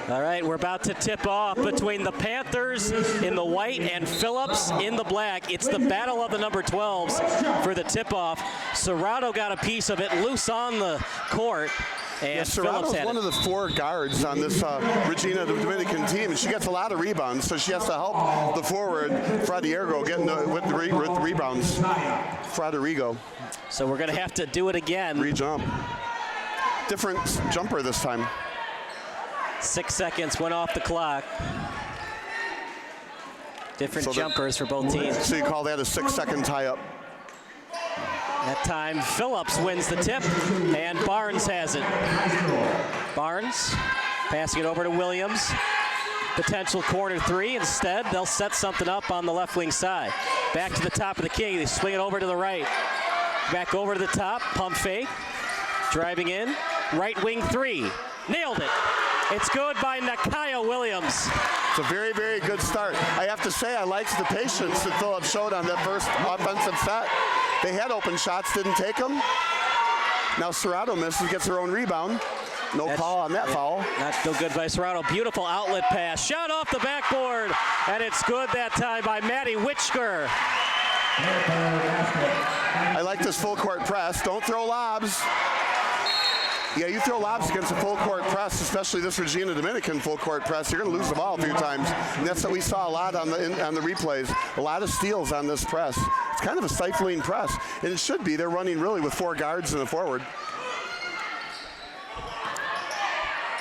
All right, we're about to tip off between the Panthers in the white and Phillips in the black. It's the battle of the number 12s for the tip-off. Serrato got a piece of it loose on the court. And Serrato's one of the 4 guards on this Regina Dominican team, and she gets a lot of rebounds, so she has to help the forward, Fraderigo, getting with the rebounds. Fraderigo. So we're going to have to do it again. Re-jump. Different jumper this time. 6 seconds went off the clock. Different jumpers for both teams. So you call that a 6-second tie-up. That time, Phillips wins the tip, and Barnes has it. Barnes passing it over to Williams. Potential corner 3. Instead, they'll set something up on the left wing side. Back to the top of the key. They swing it over to the right. Back over to the top. Pump fake. Driving in. Right wing 3. Nailed it. It's good by Nakaya Williams. It's a very, very good start. I have to say, I liked the patience that Phillips showed on that first offensive set. They had open shots, didn't take them. Now Serrato misses, gets her own rebound. No call on that foul. Not still good by Serrato. Beautiful outlet pass. Shot off the backboard, and it's good that time by Maddie Witchker. I like this full court press. Don't throw lobs. Yeah, you throw lobs against a full court press, especially this Regina Dominican full court press, you're going to lose the ball a few times. And that's what we saw a lot on the replays. A lot of steals on this press. It's kind of a stifling press, and it should be. They're running really with 4 guards and a forward.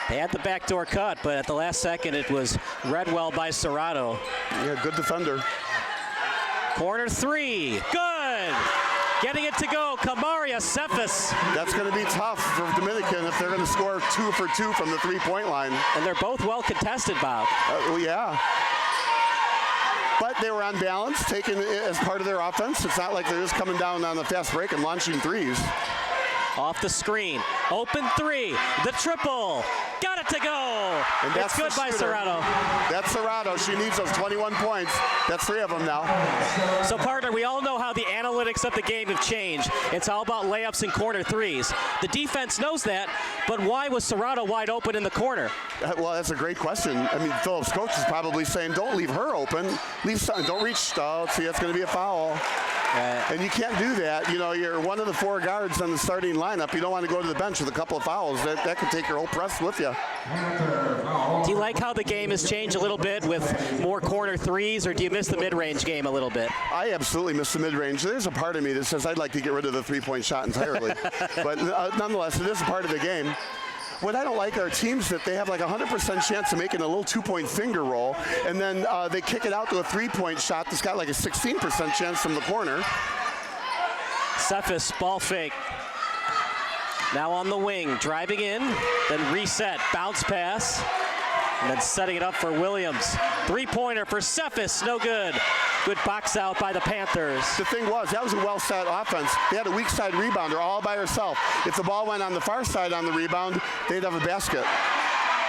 They had the backdoor cut, but at the last second it was read well by Serrato. Yeah, good defender. Corner 3, good! Getting it to go, Kamaria Cephas. That's going to be tough for Dominican if they're going to score 2 for 2 from the 3-point line. And they're both well contested, Bob. Well, yeah. But they were on balance, taking it as part of their offense. It's not like they're just coming down on the fast break and launching threes. Off the screen, open 3, the triple, got it to go. And that's good by Serrato. That's Serrato. She needs those 21 points. That's 3 of them now. So, partner, we all know how the analytics of the game have changed. It's all about layups and corner 3s. The defense knows that, but why was Serrato wide open in the corner? Well, that's a great question. I mean, Phillips' coach is probably saying, don't leave her open. Leave something. Don't reach. Oh, see, that's going to be a foul. And you can't do that. You know, you're one of the 4 guards on the starting lineup. You don't want to go to the bench with a couple of fouls. That could take your whole press with you. Do you like how the game has changed a little bit with more corner 3s, or do you miss the mid-range game a little bit? I absolutely miss the mid-range. There's a part of me that says I'd like to get rid of the 3-point shot entirely. But nonetheless, it is a part of the game. What I don't like are teams that they have like 100% chance of making a little 2-point finger roll, and then they kick it out to a 3-point shot that's got like a 16% chance from the corner. Cephas, ball fake. Now on the wing, driving in, then reset, bounce pass, and then setting it up for Williams. 3-pointer for Cephas, no good. Good box out by the Panthers. The thing was, that was a well-set offense. They had a weak side rebounder all by herself. If the ball went on the far side on the rebound, they'd have a basket.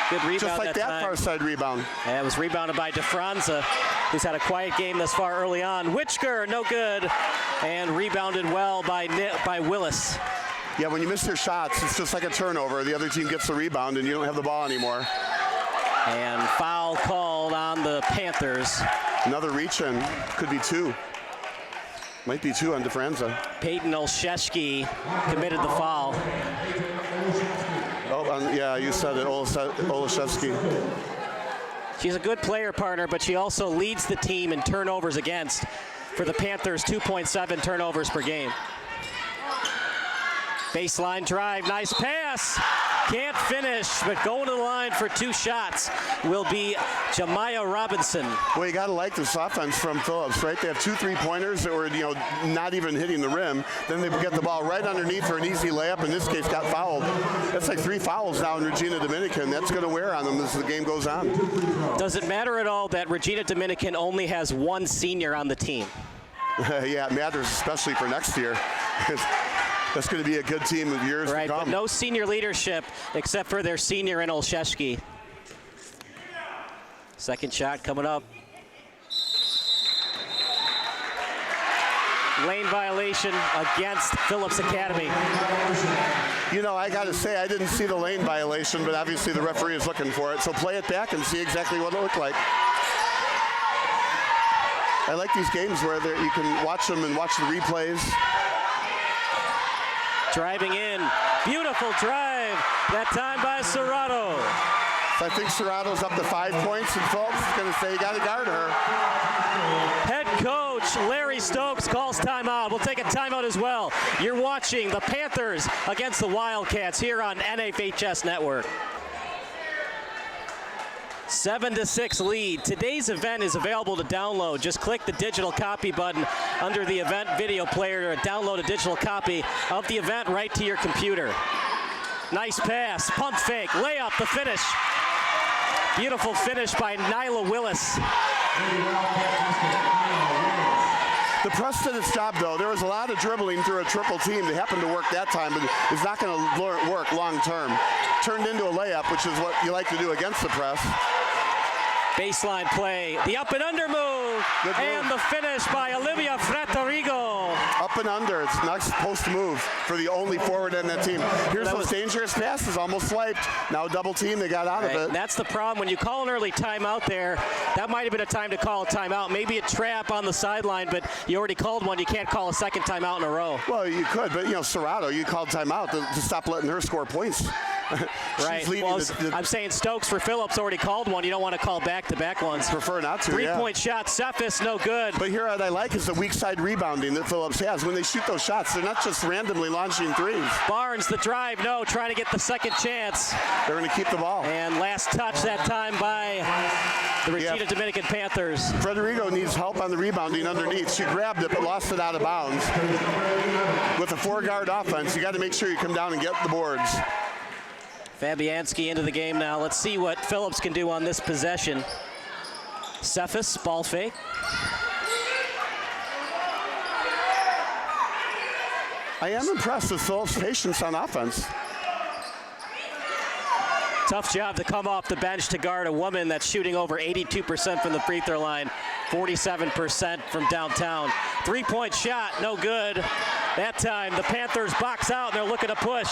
Good rebound. Just like that far side rebound. And it was rebounded by DeFranza, who's had a quiet game thus far early on. Witchker, no good. And rebounded well by Willis. Yeah, when you miss your shots, it's just like a turnover. The other team gets the rebound and you don't have the ball anymore. And foul called on the Panthers. Another reach in, could be 2. Might be 2 on DeFranza. Peyton Olszewski committed the foul. Oh, yeah, you said it, Olszewski. She's a good player, partner, but she also leads the team in turnovers against. For the Panthers, 2.7 turnovers per game. Baseline drive, nice pass. Can't finish, but going to the line for 2 shots will be Jemiah Robinson. Well, you got to like this offense from Phillips, right? They have 2 3-pointers that were, not even hitting the rim. Then they get the ball right underneath for an easy layup. In this case, got fouled. That's like 3 fouls now in Regina Dominican. That's going to wear on them as the game goes on. Does it matter at all that Regina Dominican only has 1 senior on the team? Yeah, it matters, especially for next year. That's going to be a good team of years to come. But no senior leadership except for their senior in Olszewski. Second shot coming up. Lane violation against Phillips Academy. You know, I got to say, I didn't see the lane violation, but obviously the referee is looking for it. So play it back and see exactly what it looked like. I like these games where you can watch them and watch the replays. Driving in, beautiful drive, that time by Serrato. So I think Serrato's up to 5 points, and Phillips is going to say you got to guard her. Head coach Larry Stokes calls timeout. We'll take a timeout as well. You're watching the Panthers against the Wildcats here on NFHS Network. 7-6 lead. Today's event is available to download. Just click the digital copy button under the event video player to download a digital copy of the event right to your computer. Nice pass, pump fake, layup, the finish. Beautiful finish by Nyla Willis. The press did its job, though. There was a lot of dribbling through a triple team that happened to work that time, but it's not going to work long term. Turned into a layup, which is what you like to do against the press. Baseline play, the up and under move, and the finish by Olivia Fraterigo. Up and under, it's next post move for the only forward in that team. Here's those dangerous passes, almost swiped. Now double team, they got out of it. That's the problem. When you call an early timeout there, that might have been a time to call a timeout. Maybe a trap on the sideline, but you already called one. You can't call a second timeout in a row. Well, you could, but you know, Serrato, you called timeout to stop letting her score points. Right. Well, I'm saying Stokes for Phillips already called one. You don't want to call back-to-back ones. Prefer not to. Three-point shot, Cephas, no good. But here what I like is the weak side rebounding that Phillips has. When they shoot those shots, they're not just randomly launching threes. Barnes, the drive, no, trying to get the second chance. They're going to keep the ball. And last touch that time by the Regina Dominican Panthers. Fraterigo needs help on the rebounding underneath. She grabbed it but lost it out of bounds. With a 4-guard offense, you got to make sure you come down and get the boards. Fabianski into the game now. Let's see what Phillips can do on this possession. Cephas, ball fake. I am impressed with Phillips' patience on offense. Tough job to come off the bench to guard a woman that's shooting over 82% from the free throw line, 47% from downtown. 3-point shot, no good. That time the Panthers box out and they're looking to push.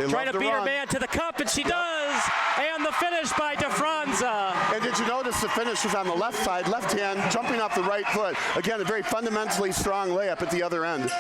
Trying to beat her man to the cup, and she does. And the finish by DeFranza. And did you notice the finish was on the left side, left hand, jumping off the right foot. Again, a very fundamentally strong layup at the other end.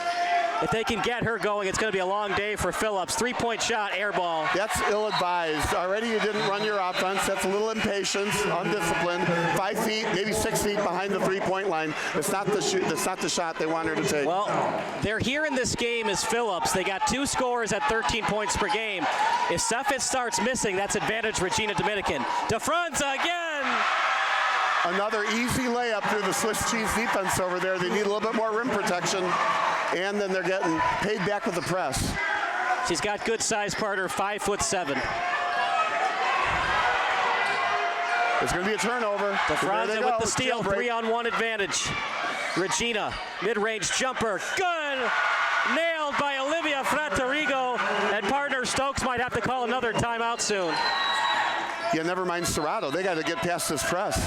If they can get her going, it's going to be a long day for Phillips. 3-point shot, air ball. That's ill-advised. Already you didn't run your offense. That's a little impatience, undisciplined. 5 feet, maybe 6 feet behind the 3-point line. It's not the shoot. That's not the shot they want her to take. Well, they're here in this game as Phillips. They got 2 scorers at 13 points per game. If Cephas starts missing, that's advantage Regina Dominican. DeFranza again. Another easy layup through the Swiss cheese defense over there. They need a little bit more rim protection. And then they're getting paid back with the press. She's got good size partner, 5'7". It's going to be a turnover. DeFranza with the steal, 3-on-1 advantage. Regina, mid-range jumper, good! Nailed by Olivia Fraterigo. And partner Stokes might have to call another timeout soon. Yeah, never mind Serrato. They got to get past this press.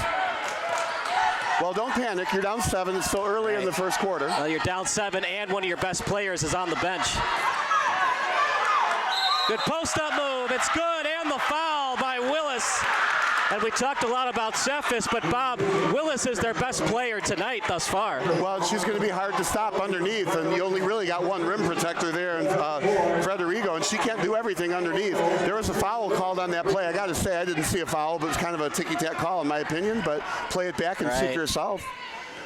Well, don't panic. You're down 7. It's still early in the first quarter. Well, you're down 7, and one of your best players is on the bench. Good post-up move. It's good, and the foul by Willis. And we talked a lot about Cephas, but Bob, Willis is their best player tonight thus far. Well, she's going to be hard to stop underneath, and you only really got one rim protector there, and Fraterigo, and she can't do everything underneath. There was a foul called on that play. I got to say, I didn't see a foul, but it's kind of a ticky-tack call in my opinion, but play it back and see it yourself.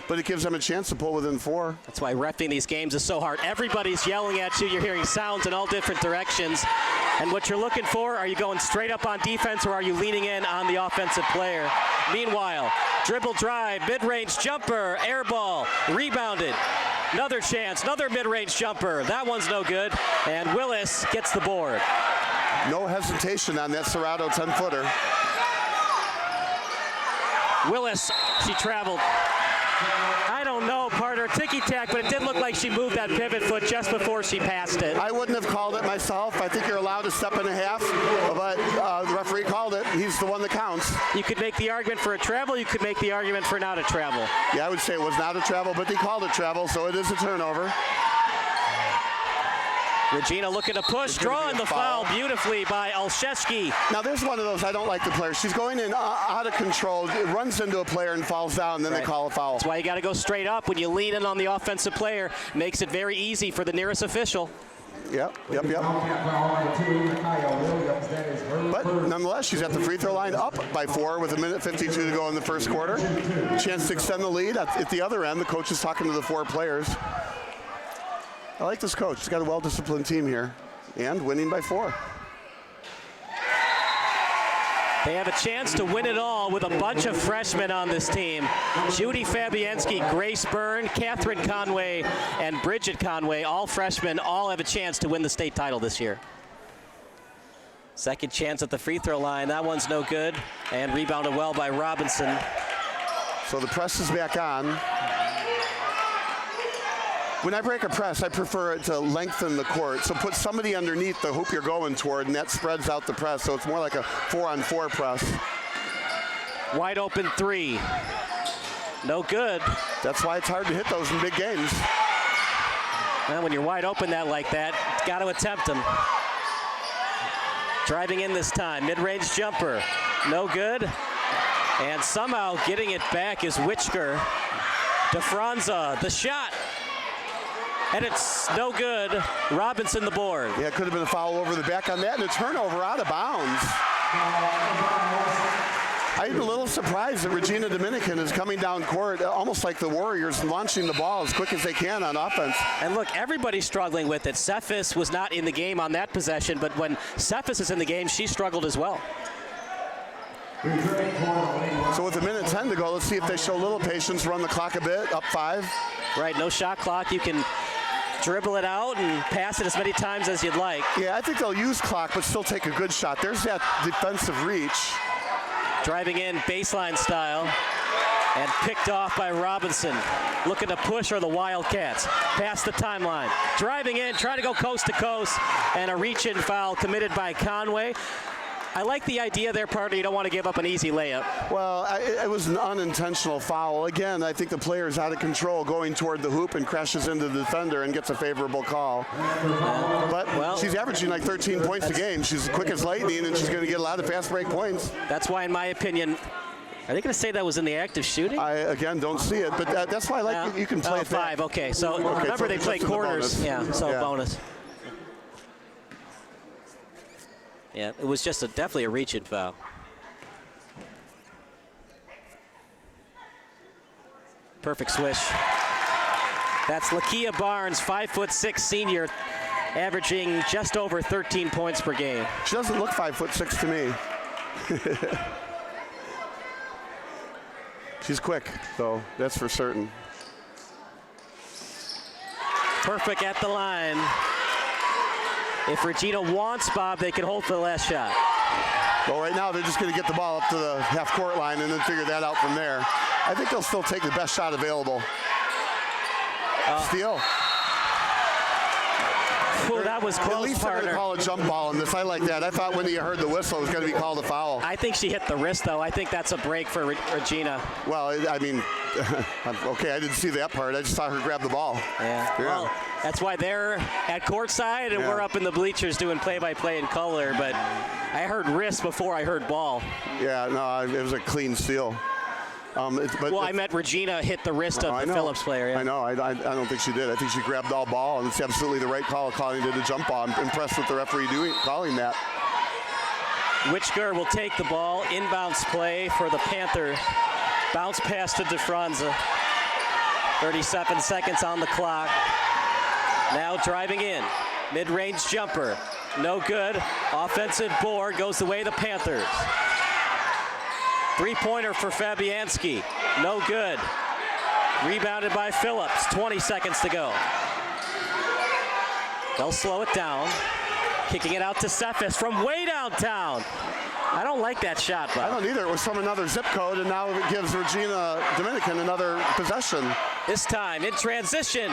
But it gives them a chance to pull within 4. That's why reffing these games is so hard. Everybody's yelling at you. You're hearing sounds in all different directions. And what you're looking for, are you going straight up on defense or are you leaning in on the offensive player? Meanwhile, dribble drive, mid-range jumper, air ball, rebounded. Another chance, another mid-range jumper. That one's no good. And Willis gets the board. No hesitation on that Serrato 10-footer. Willis, she traveled. I don't know, partner, ticky-tack, but it did look like she moved that pivot foot just before she passed it. I wouldn't have called it myself. I think you're allowed a step and a half, but the referee called it. He's the one that counts. You could make the argument for a travel. You could make the argument for not a travel. Yeah, I would say it was not a travel, but they called it travel, so it is a turnover. Regina looking to push, drawing the foul beautifully by Olszewski. Now there's one of those, I don't like the player. She's going in out of control, runs into a player and falls down, and then they call a foul. That's why you got to go straight up when you lean in on the offensive player. Makes it very easy for the nearest official. Yep. But nonetheless, she's at the free throw line up by 4 with 1:52 to go in the first quarter. Chance to extend the lead. At the other end, the coach is talking to the 4 players. I like this coach. He's got a well-disciplined team here and winning by 4. They have a chance to win it all with a bunch of freshmen on this team. Judy Fabianski, Grace Byrne, Catherine Conway, and Bridget Conway, all freshmen, all have a chance to win the state title this year. Second chance at the free throw line. That one's no good, and rebounded well by Robinson. So the press is back on. When I break a press, I prefer it to lengthen the court. So put somebody underneath the hoop you're going toward, and that spreads out the press. So it's more like a 4-on-4 press. Wide open 3. No good. That's why it's hard to hit those in big games. Well, when you're wide open like that, got to attempt them. Driving in this time, mid-range jumper. No good. And somehow getting it back is Witchker. DeFranza, the shot. And it's no good. Robinson the board. Yeah, it could have been a foul over the back on that, and a turnover out of bounds. I'm a little surprised that Regina Dominican is coming down court almost like the Warriors, launching the ball as quick as they can on offense. And look, everybody's struggling with it. Cephas was not in the game on that possession, but when Cephas is in the game, she struggled as well. So with 1:10 to go, let's see if they show a little patience, run the clock a bit, up 5. Right, no shot clock. You can dribble it out and pass it as many times as you'd like. Yeah, I think they'll use clock, but still take a good shot. There's that defensive reach. Driving in baseline style and picked off by Robinson. Looking to push are the Wildcats. Past the timeline. Driving in, trying to go coast to coast, and a reach-in foul committed by Conway. I like the idea there, partner. You don't want to give up an easy layup. Well, it was an unintentional foul. Again, I think the player's out of control going toward the hoop and crashes into the defender and gets a favorable call. But she's averaging like 13 points a game. She's quick as lightning, and she's going to get a lot of fast break points. That's why, in my opinion, are they going to say that was in the act of shooting? I, again, don't see it, but that's why I like you can play it 5. Okay, so remember so they play quarters. Yeah, so yeah. Bonus. Yeah, it was just definitely a reach-in foul. Perfect swish. That's Lakia Barnes, 5'6" senior, averaging just over 13 points per game. She doesn't look 5'6" to me. She's quick, though, that's for certain. Perfect at the line. If Regina wants Bob, they can hold for the last shot. Well, right now they're just going to get the ball up to the half-court line and then figure that out from there. I think they'll still take the best shot available. Steal. Well, that was close, at least they're going to call a jump ball in this. I like that. I thought when you heard the whistle, it was going to be called a foul. I think she hit the wrist, though. I think that's a break for Regina. Well, I mean, okay, I didn't see that part. I just saw her grab the ball. Yeah. Well, that's why they're at courtside and we're up in the bleachers doing play-by-play in color. But I heard wrist before I heard ball. Yeah, no, it was a clean steal. I meant Regina hit the wrist of the Phillips player. Yeah. I know. I don't think she did. I think she grabbed all ball, and it's absolutely the right call calling it a jump ball. I'm impressed with the referee calling that. Witchker will take the ball. Inbounds play for the Panthers. Bounce pass to DeFranza. 37 seconds on the clock. Now driving in. Mid-range jumper. No good. Offensive board goes the way of the Panthers. Three-pointer for Fabianski. No good. Rebounded by Phillips. 20 seconds to go. They'll slow it down. Kicking it out to Cephas from way downtown. I don't like that shot, Bob. I don't either. It was from another zip code, and now it gives Regina Dominican another possession. This time in transition.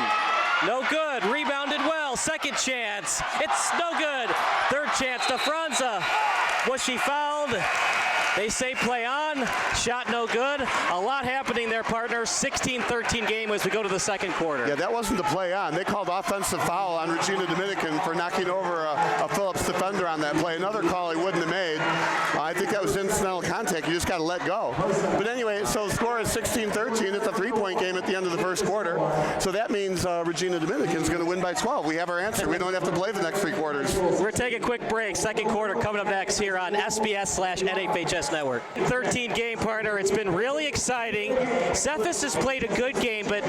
No good. Rebounded well. Second chance. It's no good. Third chance to Franza. Was she fouled? They say play on, shot no good. A lot happening there, partner. 16-13 game as we go to the second quarter. Yeah, that wasn't the play on. They called offensive foul on Regina Dominican for knocking over a Phillips defender on that play. Another call he wouldn't have made. I think that was incidental contact. You just got to let go. But anyway, so the score is 16-13. It's a three-point game at the end of the first quarter. So that means Regina Dominican is going to win by 12. We have our answer. We don't have to play the next three quarters. We're taking a quick break. Second quarter coming up next here on SBS/NFHS Network. 13 game, partner. It's been really exciting. Cephas has played a good game, but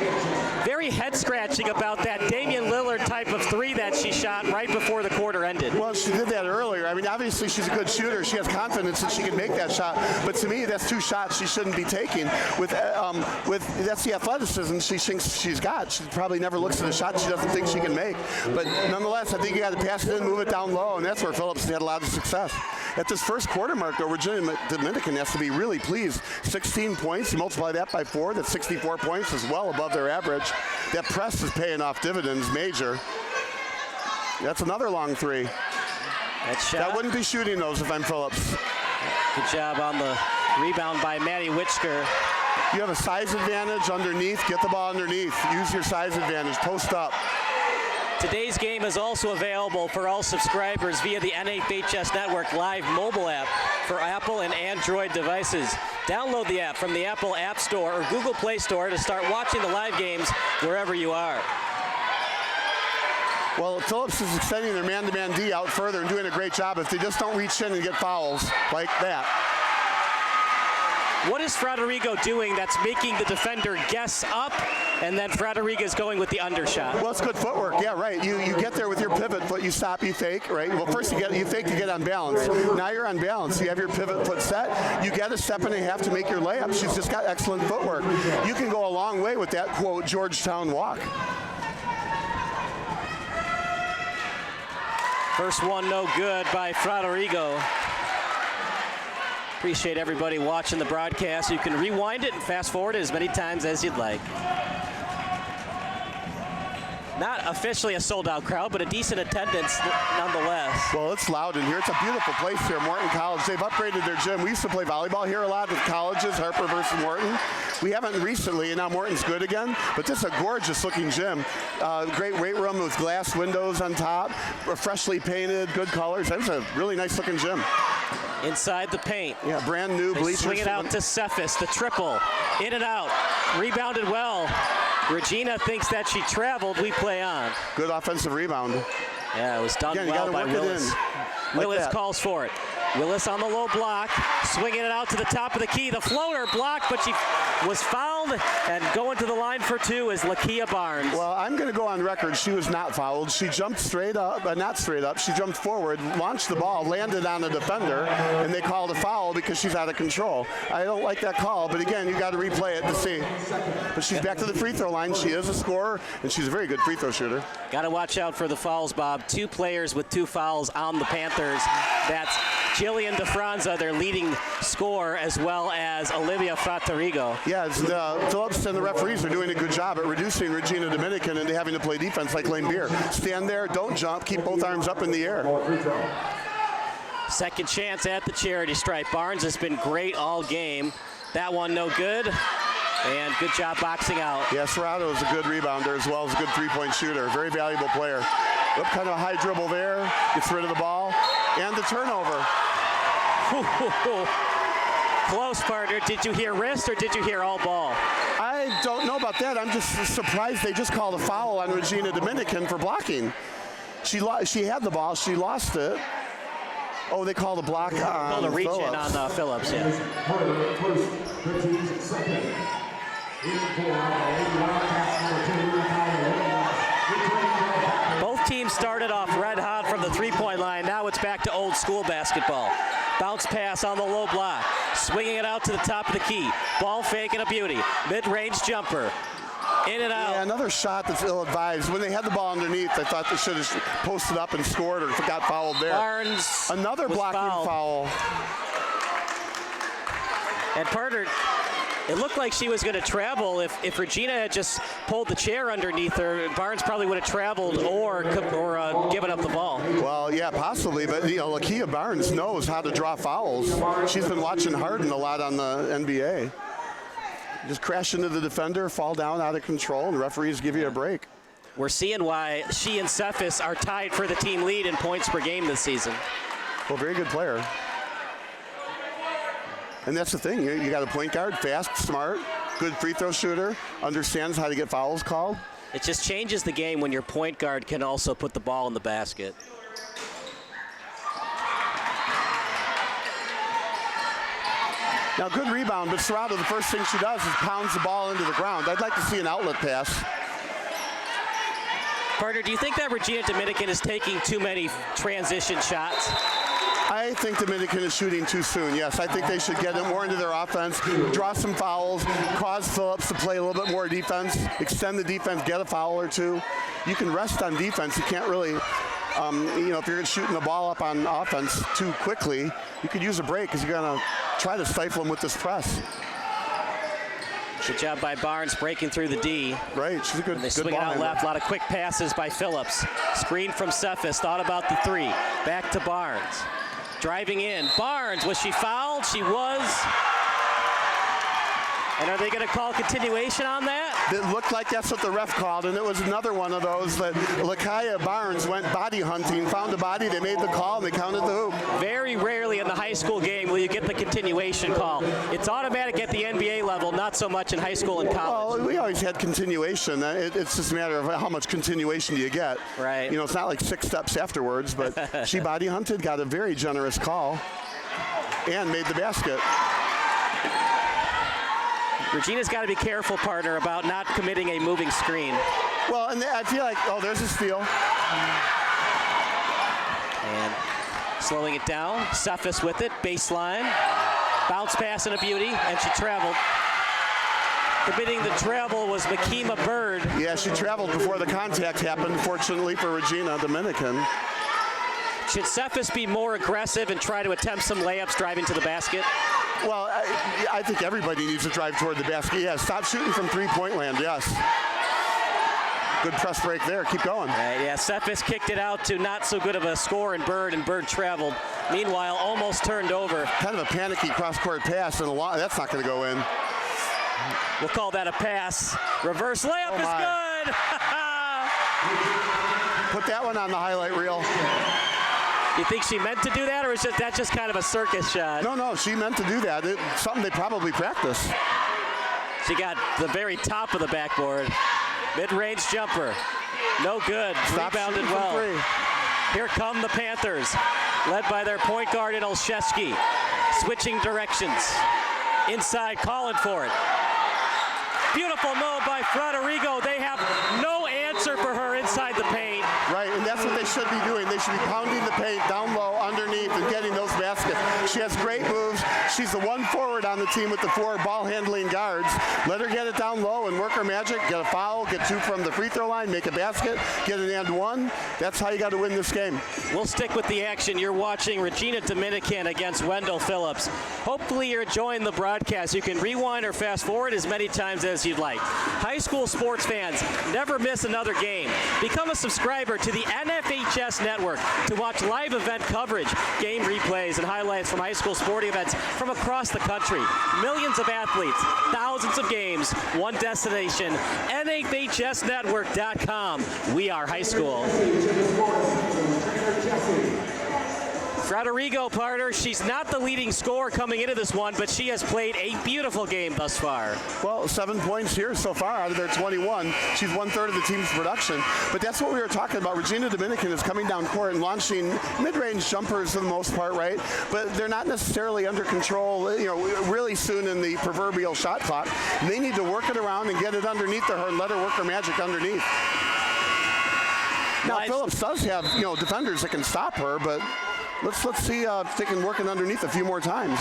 very head-scratching about that Damian Lillard type of three that she shot right before the quarter ended. Well, she did that earlier. I mean, obviously she's a good shooter. She has confidence that she can make that shot. But to me, that's two shots she shouldn't be taking. With that's the athleticism she thinks she's got. She probably never looks at a shot she doesn't think she can make. But nonetheless, I think you got to pass it in, move it down low, and that's where Phillips had a lot of success. At this first quarter mark, though, Regina Dominican has to be really pleased. 16 points, you multiply that by 4, that's 64 points, is well above their average. That press is paying off dividends major. That's another long three. That wouldn't be shooting those if I'm Phillips. Good job on the rebound by Maddie Witschker. You have a size advantage underneath. Get the ball underneath. Use your size advantage. Post up. Today's game is also available for all subscribers via the NFHS Network Live mobile app for Apple and Android devices. Download the app from the Apple App Store or Google Play Store to start watching the live games wherever you are. Well, Phillips is extending their man-to-man D out further and doing a great job if they just don't reach in and get fouls like that. What is Frederigo doing that's making the defender guess up, and then Frederigo's going with the undershot? Well, it's good footwork. Yeah, right. You get there with your pivot foot. You stop, you fake, right? Well, first you fake to get on balance. Now you're on balance. You have your pivot foot set. You get a step and a half to make your layup. She's just got excellent footwork. You can go a long way with that, quote, Georgetown walk. First one no good by Frederigo. Appreciate everybody watching the broadcast. You can rewind it and fast forward it as many times as you'd like. Not officially a sold-out crowd, but a decent attendance nonetheless. Well, it's loud in here. It's a beautiful place here, Morton College. They've upgraded their gym. We used to play volleyball here a lot with colleges, Harper versus Morton. We haven't recently, and now Morton's good again, but this is a gorgeous-looking gym. Great weight room with glass windows on top, freshly painted, good colors. That's a really nice-looking gym. Inside the paint. Yeah, brand new bleachers. Swing it out to Cephas, the triple. In and out. Rebounded well. Regina thinks that she traveled. We play on. Good offensive rebound. Yeah, it was done well by Willis. Willis calls for it. Willis on the low block, swinging it out to the top of the key. The floater blocked, but she was fouled, and going to the line for two is Lakia Barnes. Well, I'm going to go on record. She was not fouled. She jumped straight up, not straight up. She jumped forward, launched the ball, landed on a defender, and they called a foul because she's out of control. I don't like that call, but again, you got to replay it to see. But she's back to the free throw line. She is a scorer, and she's a very good free throw shooter. Got to watch out for the fouls, Bob. 2 players with 2 fouls on the Panthers. That's Jillian DeFranza, their leading scorer, as well as Olivia Frederigo. Yeah, Phillips and the referees are doing a good job at reducing Regina Dominican into having to play defense like Lane Beer. Stand there, don't jump, keep both arms up in the air. Second chance at the charity stripe. Barnes has been great all game. That one no good. And good job boxing out. Yeah, Serrato is a good rebounder as well as a good three-point shooter. Very valuable player. Up, kind of a high dribble there. Gets rid of the ball. And the turnover. Close, partner. Did you hear wrist or did you hear all ball? I don't know about that. I'm just surprised they just called a foul on Regina Dominican for blocking. She had the ball. She lost it. Oh, they called a block on called a reach Phillips. In on Phillips, yeah. Both teams started off red hot from the three-point line. Now it's back to old school basketball. Bounce pass on the low block. Swinging it out to the top of the key. Ball fake and a beauty. Mid-range jumper. In and out. Yeah, another shot that's ill-advised. When they had the ball underneath, I thought they should have posted up and scored or got fouled there. Barnes another blocking foul. And partner, It looked like she was going to travel. If Regina had just pulled the chair underneath her, Barnes probably would have traveled or given up the ball. Well, yeah, possibly, but Lakia Barnes knows how to draw fouls. She's been watching Harden a lot on the NBA. Just crash into the defender, fall down out of control, and referees give you a break. We're seeing why she and Cephas are tied for the team lead in points per game this season. Well, very good player. And that's the thing. You got a point guard, fast, smart, good free throw shooter, understands how to get fouls called. It just changes the game when your point guard can also put the ball in the basket. Now, good rebound, but Serrato, the first thing she does is pounds the ball into the ground. I'd like to see an outlet pass. Partner, do you think that Regina Dominican is taking too many transition shots? I think Dominican is shooting too soon, yes. I think they should get more into their offense, draw some fouls, cause Phillips to play a little bit more defense, extend the defense, get a foul or two. You can rest on defense. You can't really, if you're shooting the ball up on offense too quickly, you could use a break because you're going to try to stifle them with this press. Good job by Barnes breaking through the D. Right, she's a good, they swing it out left. A lot of quick passes by Phillips. Screen from Cephas. Thought about the three. Back to Barnes. Driving in. Barnes, was she fouled? She was. And are they going to call continuation on that? It looked like that's what the ref called, and it was another one of those that Lakia Barnes went body hunting, found a body, they made the call, and they counted the hoop. Very rarely in the high school game will you get the continuation call. It's automatic at the NBA level, not so much in high school and college. Well, we always had continuation. It's just a matter of how much continuation do you get. Right. It's not like 6 steps afterwards, but she body hunted, got a very generous call, and made the basket. Regina's got to be careful, partner, about not committing a moving screen. Well, and I feel like, there's a steal. And slowing it down. Cephas with it, baseline. Bounce pass and a beauty, and she traveled. Committing the travel was Makima Bird. Yeah, she traveled before the contact happened, fortunately for Regina Dominican. Should Cephas be more aggressive and try to attempt some layups driving to the basket? Well, I think everybody needs to drive toward the basket. Yeah, stop shooting from three-point land, yes. Good press break there. Keep going. Right, yeah, Cephas kicked it out to not so good of a score, and Bird traveled. Meanwhile, almost turned over. Kind of a panicky cross-court pass, and that's not going to go in. We'll call that a pass. Reverse layup is good. Put that one on the highlight reel. You think she meant to do that, or is that just kind of a circus shot? No, she meant to do that. It's something they probably practice. She got the very top of the backboard. Mid-range jumper. No good. Rebounded well. Here come the Panthers, led by their point guard in Olszewski. Switching directions. Inside, calling for it. Beautiful move by Frederigo. They have no answer for her inside the paint. Right, and that's what they should be doing. They should be pounding the paint down low, underneath, and getting those baskets. She has great moves. She's the one forward on the team with the 4 ball-handling guards. Let her get it down low and work her magic, get a foul, get 2 from the free throw line, make a basket, get an and 1. That's how you got to win this game. We'll stick with the action. You're watching Regina Dominican against Wendell Phillips. Hopefully you're enjoying the broadcast. You can rewind or fast forward as many times as you'd like. High school sports fans, never miss another game. Become a subscriber to the NFHS network to watch live event coverage, game replays, and highlights from high school sporting events from across the country. Millions of athletes, thousands of games, one destination, NFHSnetwork.com. We are high school. Frederigo, partner, she's not the leading scorer coming into this one, but she has played a beautiful game thus far. Well, 7 points here so far out of their 21. She's 1/3 of the team's production. But that's what we were talking about. Regina Dominican is coming down court and launching mid-range jumpers for the most part, right? But they're not necessarily under control, really soon in the proverbial shot clock. And they need to work it around and get it underneath her and let her work her magic underneath. Now, Phillips does have, defenders that can stop her, but let's see if they can work it underneath a few more times.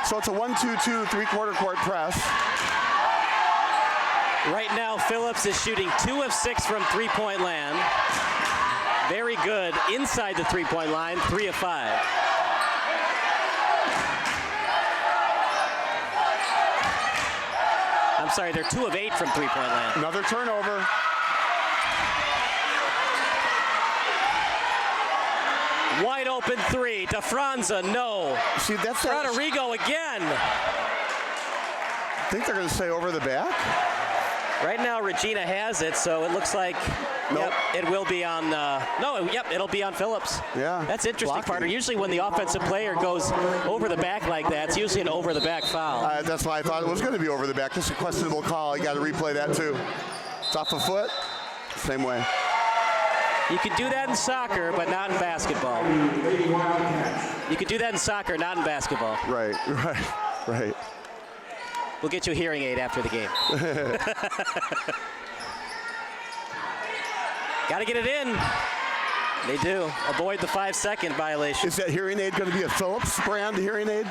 So it's a 1-2-2 3/4 court press. Right now, Phillips is shooting 2 of 6 from three-point land. Very good inside the three-point line, 3 of 5. sorry, they're 2 of 8 from three-point land. Another turnover. Wide open 3. DeFranza, no. See, that's Rodrigo again. I think they're going to say over the back. Right now, Regina has it, so it looks like Nope. yep, it will be on. It'll be on Phillips. Yeah. That's interesting, Blocking. partner. Usually, when the offensive player goes over the back like that, it's usually an over-the-back foul. That's why I thought it was going to be over the back. Just a questionable call. You got to replay that too. It's off a foot. Same way. You can do that in soccer, but not in basketball. You can do that in soccer, not in basketball. Right. We'll get you a hearing aid after the game. Got to get it in. They do. Avoid the 5-second violation. Is that hearing aid going to be a Phillips brand hearing aid?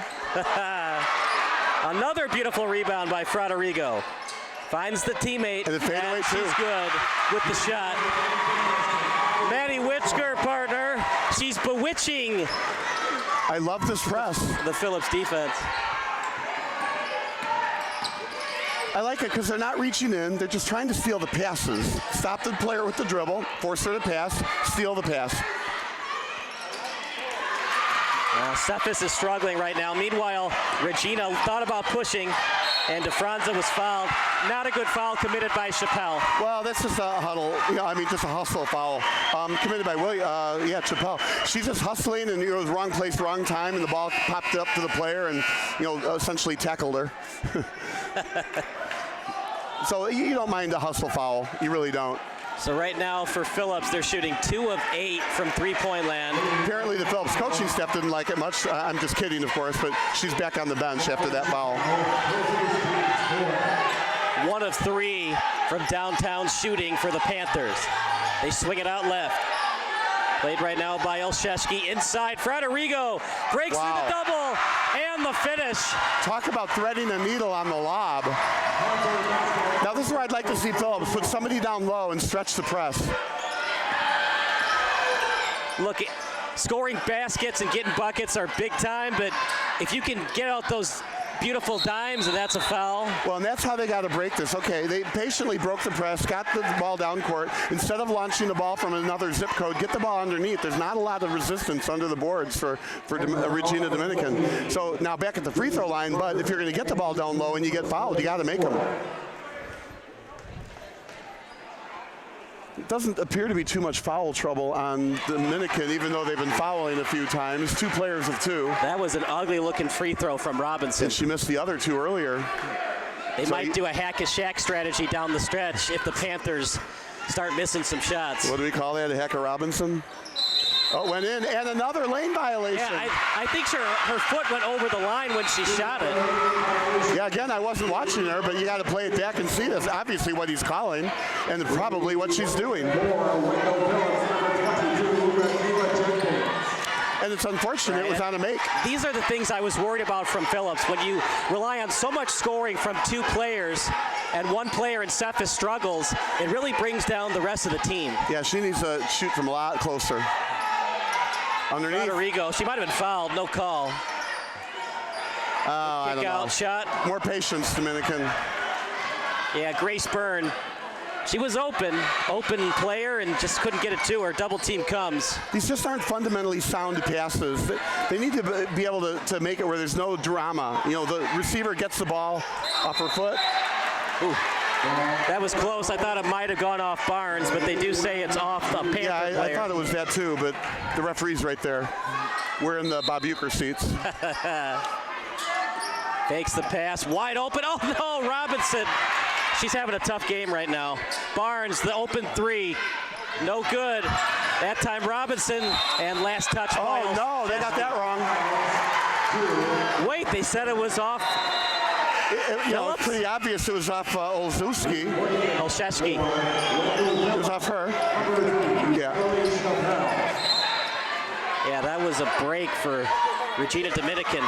Another beautiful rebound by Rodrigo. Finds the teammate. And the fadeaway too. She's good with the shot. Maddie Witchker, partner. She's bewitching I love this press. the Phillips defense. I like it because they're not reaching in. They're just trying to steal the passes. Stop the player with the dribble, force her to pass, steal the pass. Cephas is struggling right now. Meanwhile, Regina thought about pushing, and DeFranza was fouled. Not a good foul committed by Chappelle. Well, that's just a huddle. Just a hustle foul committed by Chappelle. She's just hustling, and it was wrong place, wrong time, and the ball popped up to the player, and essentially tackled her. So you don't mind a hustle foul. You really don't. So right now for Phillips, they're shooting 2 of 8 from three-point land. Apparently the Phillips coaching staff didn't like it much. I'm just kidding, of course, but she's back on the bench after that foul. 1 of 3 from downtown shooting for the Panthers. They swing it out left. Played right now by Olszewski inside. Rodrigo breaks through the double and the finish. Talk about threading a needle on the lob. Now this is where I'd like to see Phillips put somebody down low and stretch the press. Look, scoring baskets and getting buckets are big time, but if you can get out those beautiful dimes, and that's a foul. Well, and that's how they got to break this. Okay, they patiently broke the press, got the ball down court. Instead of launching the ball from another zip code, get the ball underneath. There's not a lot of resistance under the boards for Regina Dominican. So now back at the free throw line, but if you're going to get the ball down low and you get fouled, you got to make them. It doesn't appear to be too much foul trouble on Dominican, even though they've been fouling a few times. 2 players of 2. That was an ugly-looking free throw from Robinson. And she missed the other 2 earlier. They might do a hack-a-shack strategy down the stretch if the Panthers start missing some shots. What do we call that, a Hecker Robinson? Oh, went in, and another lane violation. Yeah, I think her foot went over the line when she shot it. Yeah, again, I wasn't watching her, but you got to play it back and see this. Obviously what he's calling, and probably what she's doing. And it's unfortunate it was on a make. These are the things I was worried about from Phillips. When you rely on so much scoring from 2 players and 1 player in Cephas struggles, it really brings down the rest of the team. Yeah, she needs to shoot from a lot closer. Underneath. Rodrigo, she might have been fouled, no call. I don't Kick out know. shot. More patience, Dominican. Yeah, Grace Byrne. She was open player, and just couldn't get it to her. Double team comes. These just aren't fundamentally sound passes. They need to be able to make it where there's no drama. The receiver gets the ball off her foot. Ooh. That was close. I thought it might have gone off Barnes, but they do say it's off the Panther player. I thought it was that too, but the referee's right there. We're in the Bob Uecker seats. Fakes the pass, wide open. Oh no, Robinson. She's having a tough game right now. Barnes, the open 3, no good. That time Robinson, and last touch. Oh no, they got that wrong. Wait, they said it was off. It's pretty obvious it was off Olszewski. Olszewski. It was off her. Yeah. Yeah, that was a break for Regina Dominican.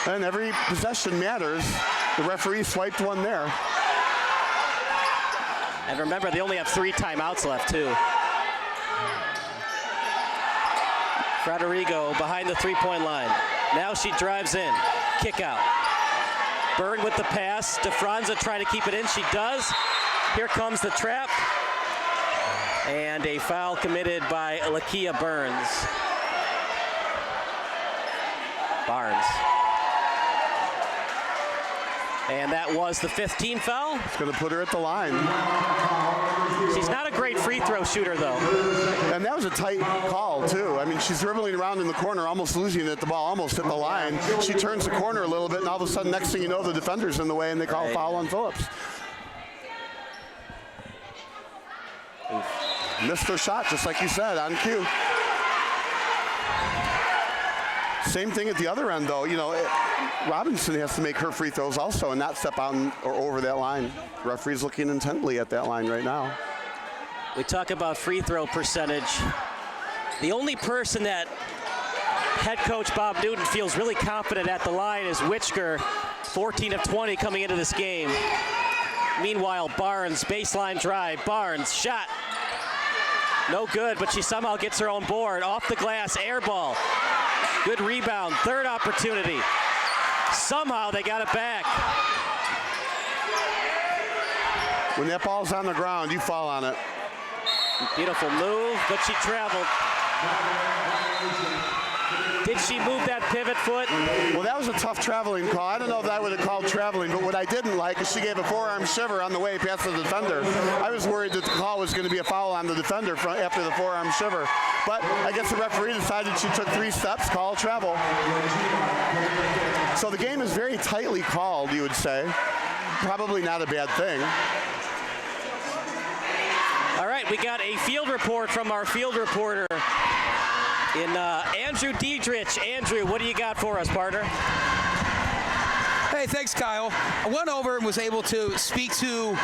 And every possession matters. The referee swiped one there. And remember, they only have 3 timeouts left, too. Rodrigo behind the 3-point line. Now she drives in. Kick out. Byrne with the pass. DeFranza trying to keep it in. She does. Here comes the trap. And a foul committed by Lakia Barnes. And that was the 15th foul. It's going to put her at the line. She's not a great free throw shooter, though. And that was a tight call, too. I mean, she's dribbling around in the corner, almost losing it. The ball almost hit the line. She turns the corner a little bit, and all of a sudden, next thing you know, the defender's in the way, and they call a foul on Phillips. Missed her shot, just like you said, on cue. Same thing at the other end, though. You know, Robinson has to make her free throws also and not step out or over that line. The referee's looking intently at that line right now. We talk about free throw percentage. The only person that head coach Bob Newton feels really confident at the line is Witchker, 14 of 20 coming into this game. Meanwhile, Barnes, baseline drive. Barnes, shot. No good, but she somehow gets her own board. Off the glass, air ball. Good rebound, third opportunity. Somehow they got it back. When that ball's on the ground, you fall on it. Beautiful move, but she traveled. Did she move that pivot foot? Well, that was a tough traveling call. I don't know if I would have called traveling, but what I didn't like is she gave a forearm shiver on the way past the defender. I was worried that the call was going to be a foul on the defender after the forearm shiver. But I guess the referee decided she took 3 steps, call travel. So the game is very tightly called, you would say. Probably not a bad thing. All right, we got a field report from our field reporter in Andrew Diedrich. Andrew, what do you got for us, partner? Hey, thanks, Kyle. I went over and was able to speak to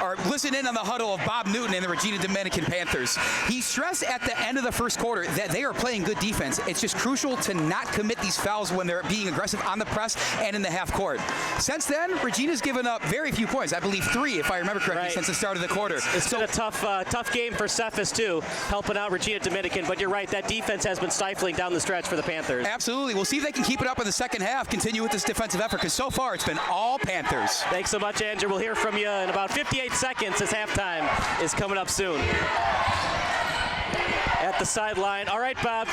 or listen in on the huddle of Bob Newton and the Regina Dominican Panthers. He stressed at the end of the first quarter that they are playing good defense. It's just crucial to not commit these fouls when they're being aggressive on the press and in the half court. Since then, Regina's given up very few points. I believe 3, if I remember correctly, right, since the start of the quarter. It's been a tough game for Cephas, too, helping out Regina Dominican. But you're right, that defense has been stifling down the stretch for the Panthers. Absolutely. We'll see if they can keep it up in the second half, continue with this defensive effort, because so far it's been all Panthers. Thanks so much, Andrew. We'll hear from you in about 58 seconds as halftime is coming up soon. At the sideline. All right, Bob,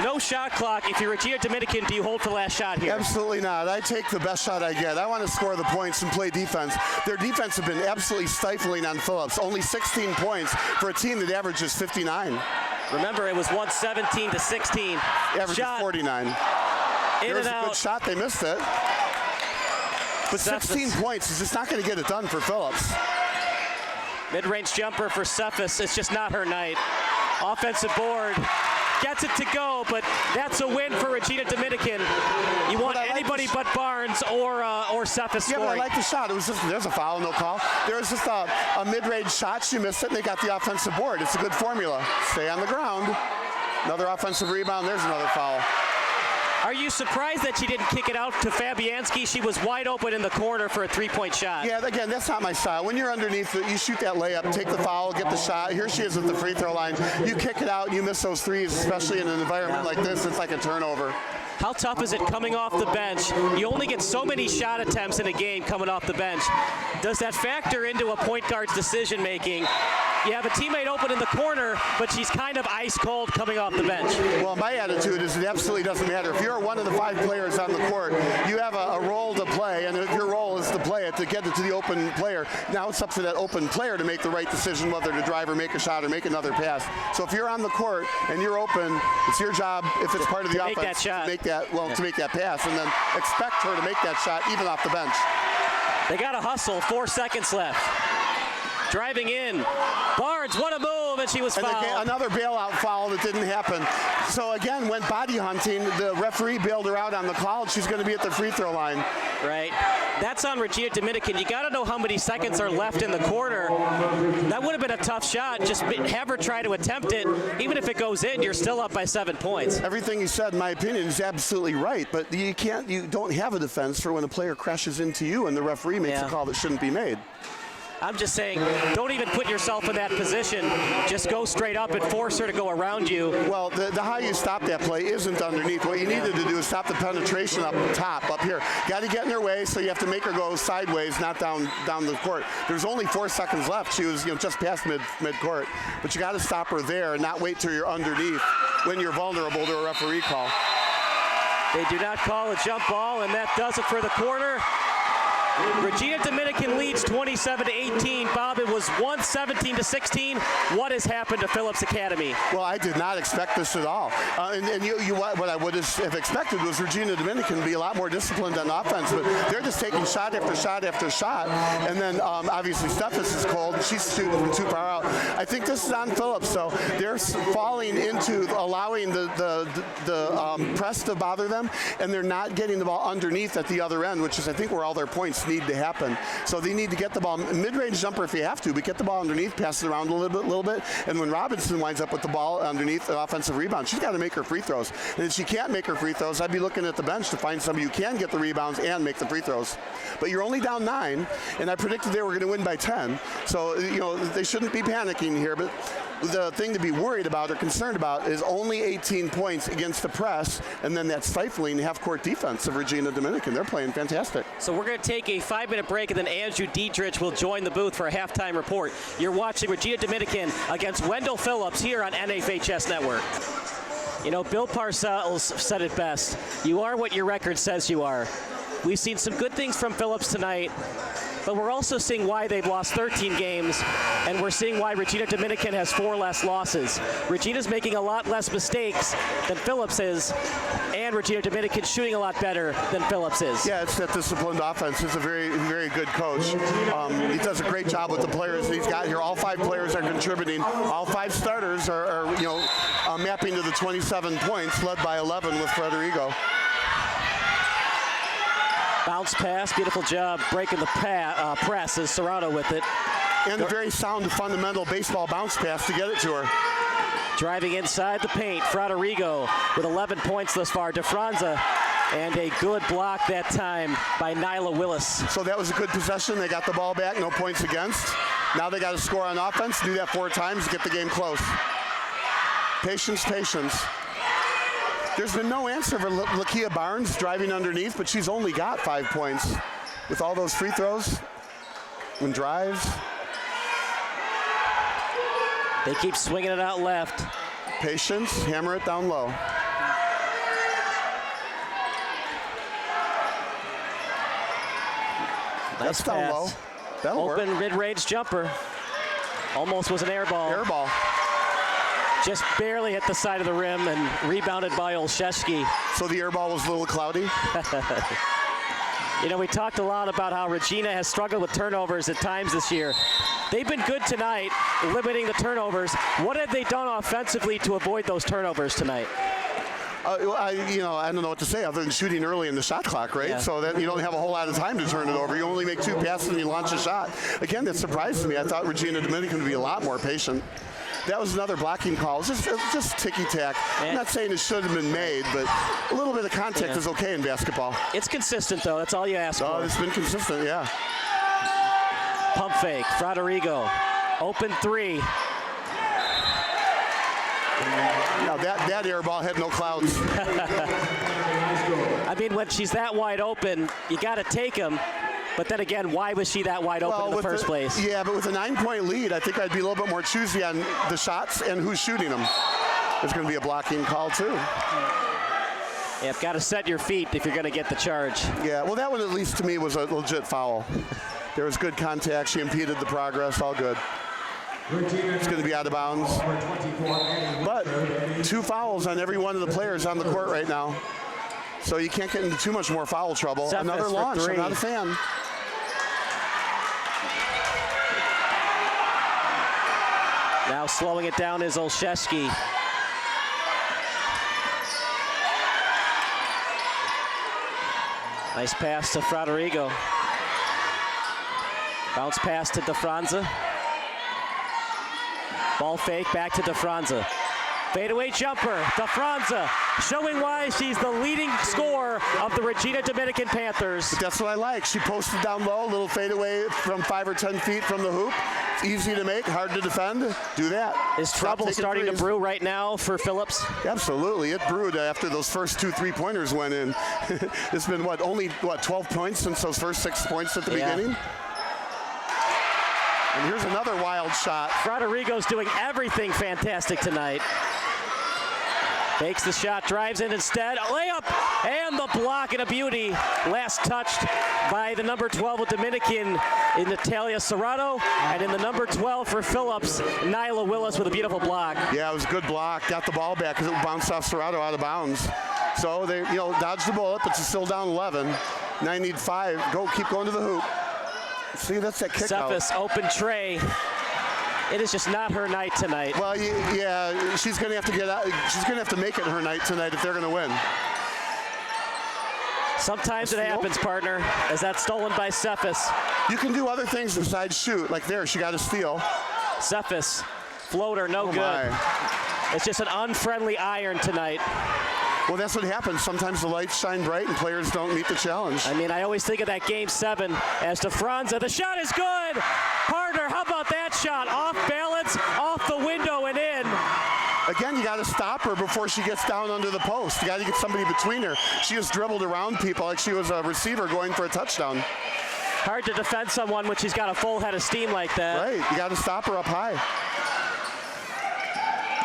no shot clock. If you're Regina Dominican, do you hold for the last shot here? Absolutely not. I take the best shot I get. I want to score the points and play defense. Their defense has been absolutely stifling on Phillips. Only 16 points for a team that averages 59. Remember, it was 117 to 16. Averages 49. There was a good shot. They missed it. But 16 points is just not going to get it done for Phillips. Mid-range jumper for Cephas. It's just not her night. Offensive board. Gets it to go, but that's a win for Regina Dominican. You want anybody but Barnes or Cephas scoring. Yeah, but I like the shot. It was just, there's a foul, no call. There was just a mid-range shot. She missed it, and they got the offensive board. It's a good formula. Stay on the ground. Another offensive rebound. There's another foul. Are you surprised that she didn't kick it out to Fabianski? She was wide open in the corner for a three-point shot. Yeah, again, that's not my style. When you're underneath it, you shoot that layup, take the foul, get the shot. Here she is at the free throw line. You kick it out, you miss those threes, especially in an environment like this. It's like a turnover. How tough is it coming off the bench? You only get so many shot attempts in a game coming off the bench. Does that factor into a point guard's decision making? You have a teammate open in the corner, but she's kind of ice cold coming off the bench. Well, my attitude is it absolutely doesn't matter. If you're one of the 5 players on the court, you have a role to play, and if your role is to play it, to get it to the open player, now it's up to that open player to make the right decision, whether to drive or make a shot or make another pass. So if you're on the court and you're open, it's your job, if it's part of the offense, to make that pass, and then expect her to make that shot even off the bench. They got to hustle. 4 seconds left. Driving in. Barnes, what a move, and she was fouled. Another bailout foul that didn't happen. So again, went body hunting. The referee bailed her out on the call. She's going to be at the free throw line. Right. That's on Regina Dominican. You got to know how many seconds are left in the quarter. That would have been a tough shot. Just have her try to attempt it. Even if it goes in, you're still up by 7 points. Everything you said, in my opinion, is absolutely right. But you don't have a defense for when a player crashes into you and the referee makes a call that shouldn't be made. I'm just saying, don't even put yourself in that position. Just go straight up and force her to go around you. Well, the how you stop that play isn't underneath. What you needed to do is stop the penetration up top, up here. Got to get in her way, so you have to make her go sideways, not down the court. There's only 4 seconds left. She was just past mid-court. But you got to stop her there and not wait till you're underneath when you're vulnerable to a referee call. They do not call a jump ball, and that does it for the quarter. Regina Dominican leads 27-18. Bob, it was 17-16. What has happened to Phillips Academy? Well, I did not expect this at all. What I would have expected was Regina Dominican to be a lot more disciplined on offense, but they're just taking shot after shot after shot. And then obviously Steffes is cold. She's shooting from too far out. I think this is on Phillips, so they're falling into allowing the press to bother them, and they're not getting the ball underneath at the other end, which is I think where all their points need to happen. So they need to get the ball, mid-range jumper if you have to, but get the ball underneath, pass it around a little bit. And when Robinson winds up with the ball underneath the offensive rebound, she's got to make her free throws. And if she can't make her free throws, I'd be looking at the bench to find somebody who can get the rebounds and make the free throws. But you're only down 9, and I predicted they were going to win by 10. So, they shouldn't be panicking here, but the thing to be worried about or concerned about is only 18 points against the press, and then that stifling half-court defense of Regina Dominican. They're playing fantastic. So we're going to take a 5-minute break, and then Andrew Dietrich will join the booth for a halftime report. You're watching Regina Dominican against Wendell Phillips here on NFHS Network. Bill Parcells said it best. You are what your record says you are. We've seen some good things from Phillips tonight, but we're also seeing why they've lost 13 games, and we're seeing why Regina Dominican has 4 less losses. Regina's making a lot less mistakes than Phillips is, and Regina Dominican shooting a lot better than Phillips is. Yeah, it's that disciplined offense. He's a very, very good coach. He does a great job with the players he's got here. All 5 players are contributing. All 5 starters are mapping to the 27 points, led by 11 with Federico. Bounce pass, beautiful job breaking the press as Serrano with it. And a very sound, fundamental baseball bounce pass to get it to her. Driving inside the paint, Federico with 11 points thus far. DeFranza, and a good block that time by Nyla Willis. So that was a good possession. They got the ball back, no points against. Now they got to score on offense, do that 4 times, get the game close. Patience, patience. There's been no answer for Lakia Barnes driving underneath, but she's only got 5 points. With all those free throws and drives. They keep swinging it out left. Patience, hammer it down low. Nice That's down pass. low. That'll work. Open mid-range jumper. Almost was an air ball. Air ball. Just barely hit the side of the rim and rebounded by Olszewski. So the air ball was a little cloudy? We talked a lot about how Regina has struggled with turnovers at times this year. They've been good tonight, limiting the turnovers. What have they done offensively to avoid those turnovers tonight? I don't know what to say other than shooting early in the shot clock, right? Yeah. So that you don't have a whole lot of time to turn it over. You only make 2 passes and you launch a shot. Again, that surprised me. I thought Regina Dominican would be a lot more patient. That was another blocking call. Just ticky-tack. I'm not saying it should have been made, but a little bit of contact is okay in basketball. It's consistent, though. That's all you ask for. Oh, it's been consistent, yeah. Pump fake. Federico. Open 3. Now that air ball had no clouds. I mean, when she's that wide open, you got to take them. But then again, why was she that wide open in the first place? Yeah, but with a 9-point lead, I think I'd be a little bit more choosy on the shots and who's shooting them. There's going to be a blocking call, too. Yeah, you've got to set your feet if you're going to get the charge. Yeah, well, that one, at least to me, was a legit foul. There was good contact. She impeded the progress. All good. It's going to be out of bounds. But 2 fouls on every one of the players on the court right now. So you can't get into too much more foul trouble. Steffes Another launch. I'm not a fan. Now slowing it down is Olszewski. Nice pass to Federico. Bounce pass to DeFranza. Ball fake back to DeFranza. Fadeaway jumper, DeFranza, showing why she's the leading scorer of the Regina Dominican Panthers. But that's what I like. She posted down low, a little fadeaway from 5 or 10 feet from the hoop. It's easy to make, hard to defend. Do that. Is trouble starting to brew right now for Phillips? Absolutely. It brewed after those first 2 3-pointers went in. It's been, only 12 points since those first 6 points at the beginning? And here's another wild shot. Rodrigo's doing everything fantastic tonight. Takes the shot, drives in instead. A layup and the block, and a beauty. Last touched by the number 12 of Dominican in Natalia Serrato. And in the number 12 for Phillips, Nyla Willis with a beautiful block. Yeah, it was a good block. Got the ball back because it bounced off Serrato out of bounds. So they, dodged the bullet, but it's still down 11. Now you need 5. Keep going to the hoop. See, that's that kick out. Cephas, open tray. It is just not her night tonight. Well, yeah, she's going to have to get out. She's going to have to make it her night tonight if they're going to win. Sometimes it happens, partner, as that's stolen by Cephas. You can do other things besides shoot. Like there, she got a steal. Cephas, floater, no good. My. It's just an unfriendly iron tonight. Well, that's what happens. Sometimes the lights shine bright and players don't meet the challenge. I mean, I always think of that Game 7 as DeFranza. The shot is good. Partner, how about that shot? Off balance, off the window and in. Again, you got to stop her before she gets down under the post. You got to get somebody between her. She just dribbled around people like she was a receiver going for a touchdown. Hard to defend someone when she's got a full head of steam like that. Right, you got to stop her up high.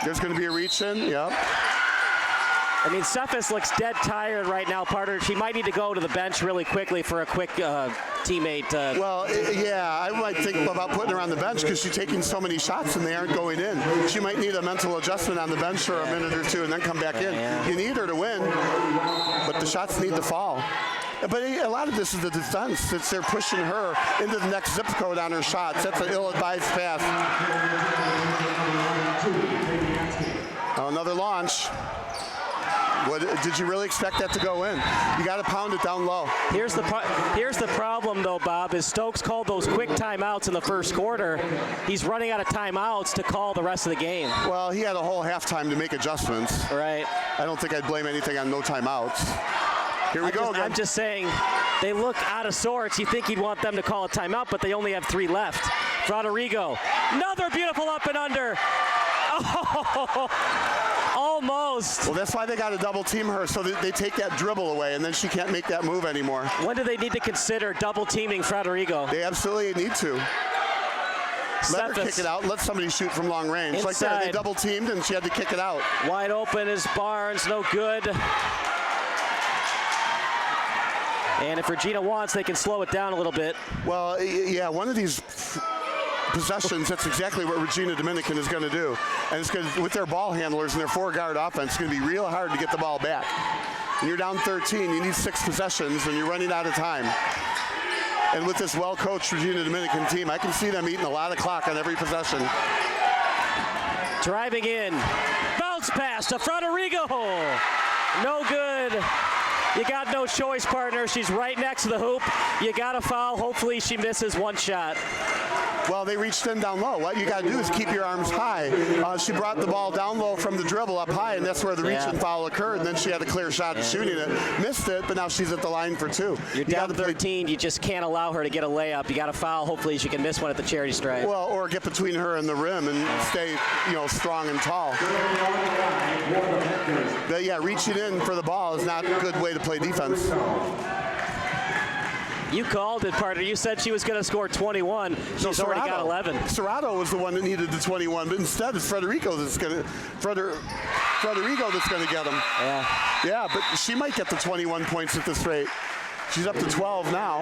There's going to be a reach in, yep. I mean, Cephas looks dead tired right now, partner. She might need to go to the bench really quickly for a quick teammate. Well, yeah, I might think about putting her on the bench because she's taking so many shots and they aren't going in. She might need a mental adjustment on the bench for a minute or two and then come back in. You need her to win, but the shots need to fall. But a lot of this is the defense. They're pushing her into the next zip code on her shots. That's an ill-advised pass. Another launch. Did you really expect that to go in? You got to pound it down low. Here's the problem, though, Bob, is Stokes called those quick timeouts in the first quarter. He's running out of timeouts to call the rest of the game. Well, he had a whole halftime to make adjustments. Right. I don't think I'd blame anything on no timeouts. Here we go again. I'm just saying, they look out of sorts. You think he'd want them to call a timeout, but they only have 3 left. Rodrigo, another beautiful up and under. Oh, almost. Well, that's why they got to double team her, so that they take that dribble away, and then she can't make that move anymore. When do they need to consider double teaming Rodrigo? They absolutely need to. Let her kick it out. Let somebody shoot from long range. Inside. Like that, they double teamed, and she had to kick it out. Wide open is Barnes, no good. And if Regina wants, they can slow it down a little bit. Well, yeah, one of these possessions, that's exactly what Regina Dominican is going to do. And it's going to, with their ball handlers and their 4-guard offense, it's going to be real hard to get the ball back. And you're down 13, you need 6 possessions, and you're running out of time. And with this well-coached Regina Dominican team, I can see them eating a lot of clock on every possession. Driving in, bounce pass to Rodrigo. No good. You got no choice, partner. She's right next to the hoop. You got to foul. Hopefully she misses one shot. Well, they reached in down low. What you got to do is keep your arms high. She brought the ball down low from the dribble up high, and that's where the reach and foul occurred. And then she had a clear shot at shooting it. Missed it, but now she's at the line for 2. You're down 13. You just can't allow her to get a layup. You got to foul. Hopefully she can miss one at the charity stripe. Well, or get between her and the rim and stay, strong and tall. But yeah, reaching in for the ball is not a good way to play defense. You called it, partner. You said she was going to score 21. She's already got 11. Serrato was the one that needed the 21, but instead it's Rodrigo that's going to get him. Yeah, but she might get the 21 points at this rate. She's up to 12 now,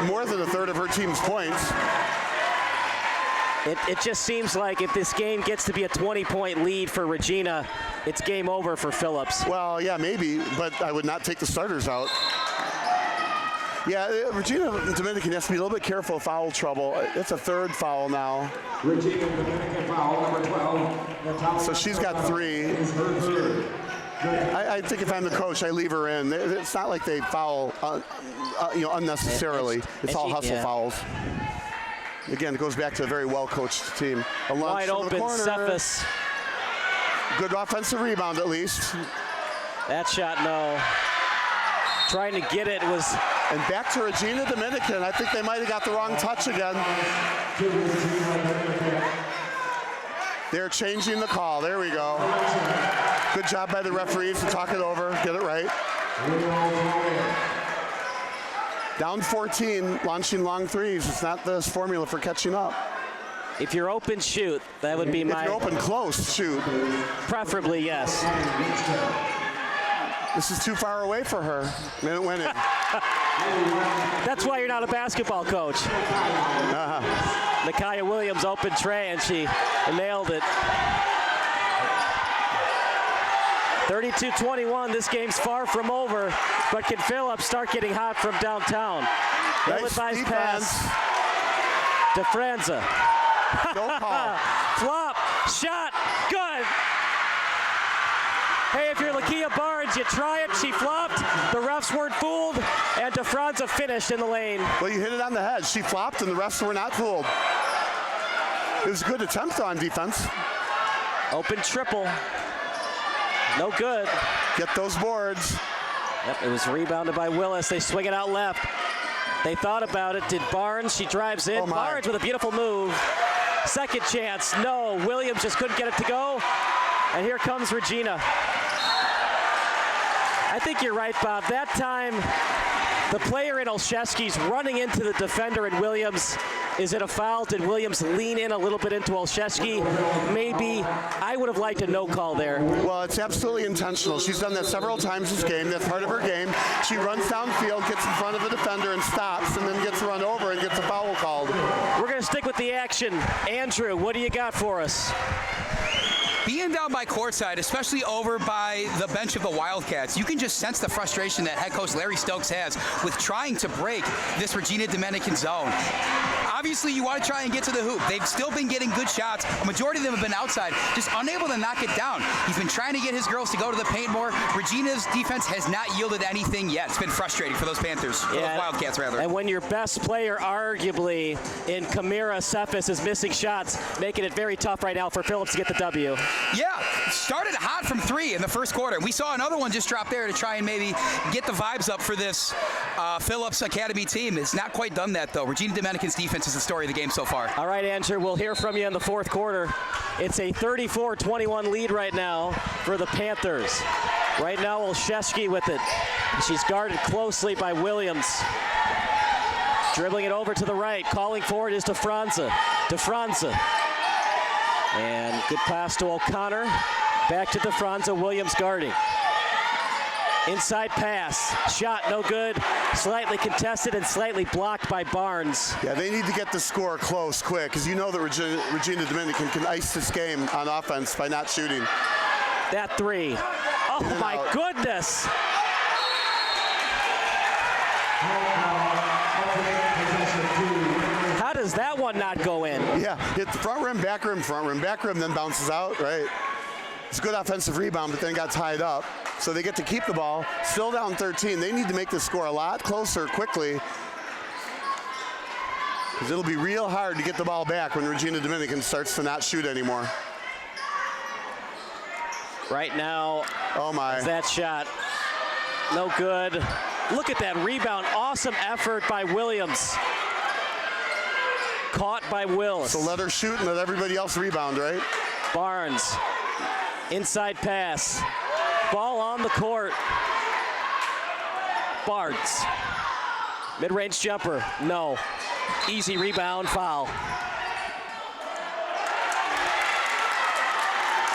more than a third of her team's points. It just seems like if this game gets to be a 20-point lead for Regina, it's game over for Phillips. Well, yeah, maybe, but I would not take the starters out. Yeah, Regina Dominican has to be a little bit careful of foul trouble. It's a 3rd foul now. Regina Dominican foul number 12. So she's got 3. I think if I'm the coach, I leave her in. It's not like they foul, unnecessarily. It's all hustle fouls. Again, it goes back to a very well-coached team. Wide open, Cephas. Good offensive rebound at least. That shot, no. Trying to get it was. And back to Regina Dominican. I think they might have got the wrong touch again. They're changing the call. There we go. Good job by the referees to talk it over, get it right. Down 14, launching long threes. It's not the formula for catching up. If you're open, shoot. That would be If my. you're open close, shoot. Preferably, yes. This is too far away for her. Minute winning. That's why you're not a basketball coach. Micaiah Williams open tray, and she nailed it. 32-21. This game's far from over, but can Phillips start getting hot from downtown? Ill-advised pass to Franza. No call. Flop, shot, good. Hey, if you're Lakia Barnes, you try it. She flopped. The refs weren't fooled, and DeFranza finished in the lane. Well, you hit it on the head. She flopped, and the refs were not fooled. It was a good attempt on defense. Open triple. No good. Get those boards. Yep, it was rebounded by Willis. They swing it out left. They thought about it. Did Barnes? She drives in. Oh my. Barnes with a beautiful move. Second chance. No. Williams just couldn't get it to go. And here comes Regina. I think you're right, Bob. That time, the player in Olszewski's running into the defender in Williams. Is it a foul? Did Williams lean in a little bit into Olszewski? Maybe. I would have liked a no call there. Well, it's absolutely intentional. She's done that several times this game. That's part of her game. She runs downfield, gets in front of a defender, and stops, and then gets run over and gets a foul called. We're going to stick with the action. Andrew, what do you got for us? Being down by courtside, especially over by the bench of the Wildcats, you can just sense the frustration that head coach Larry Stokes has with trying to break this Regina Dominican zone. Obviously, you want to try and get to the hoop. They've still been getting good shots. A majority of them have been outside, just unable to knock it down. He's been trying to get his girls to go to the paint more. Regina's defense has not yielded anything yet. It's been frustrating for those Panthers, for those Wildcats, rather. And when your best player, arguably, in Kamira Cephas is missing shots, making it very tough right now for Phillips to get the W. Yeah, started hot from three in the first quarter. We saw another one just drop there to try and maybe get the vibes up for this Phillips Academy team. It's not quite done that, though. Regina Dominican's defense is the story of the game so far. All right, Andrew, we'll hear from you in the fourth quarter. It's a 34-21 lead right now for the Panthers. Right now, Olszewski with it. She's guarded closely by Williams. Dribbling it over to the right. Calling for it is DeFranza. DeFranza. And good pass to O'Connor. Back to DeFranza. Williams guarding. Inside pass. Shot no good. Slightly contested and slightly blocked by Barnes. Yeah, they need to get the score close quick, because you know that Regina Dominican can ice this game on offense by not shooting. That three. Oh my goodness. How does that one not go in? Yeah, hit the front rim, back rim, then bounces out, right? It's a good offensive rebound, but then got tied up. So they get to keep the ball, still down 13. They need to make the score a lot closer quickly, because it'll be real hard to get the ball back when Regina Dominican starts to not shoot anymore. Right now, oh my. That shot, no good. Look at that rebound. Awesome effort by Williams. Caught by Willis. So let her shoot and let everybody else rebound, right? Barnes, inside pass. Ball on the court. Barnes. Mid-range jumper, no. Easy rebound, foul.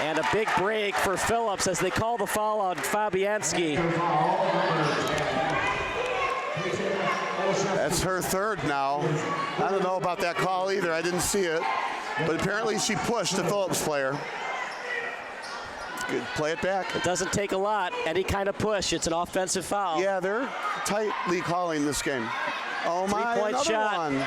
And a big break for Phillips as they call the foul on Fabianski. That's her third now. I don't know about that call either. I didn't see it. But apparently she pushed the Phillips player. Good. Play it back. It doesn't take a lot. Any kind of push. It's an offensive foul. Yeah, they're tightly calling this game. Oh my, another shot. one.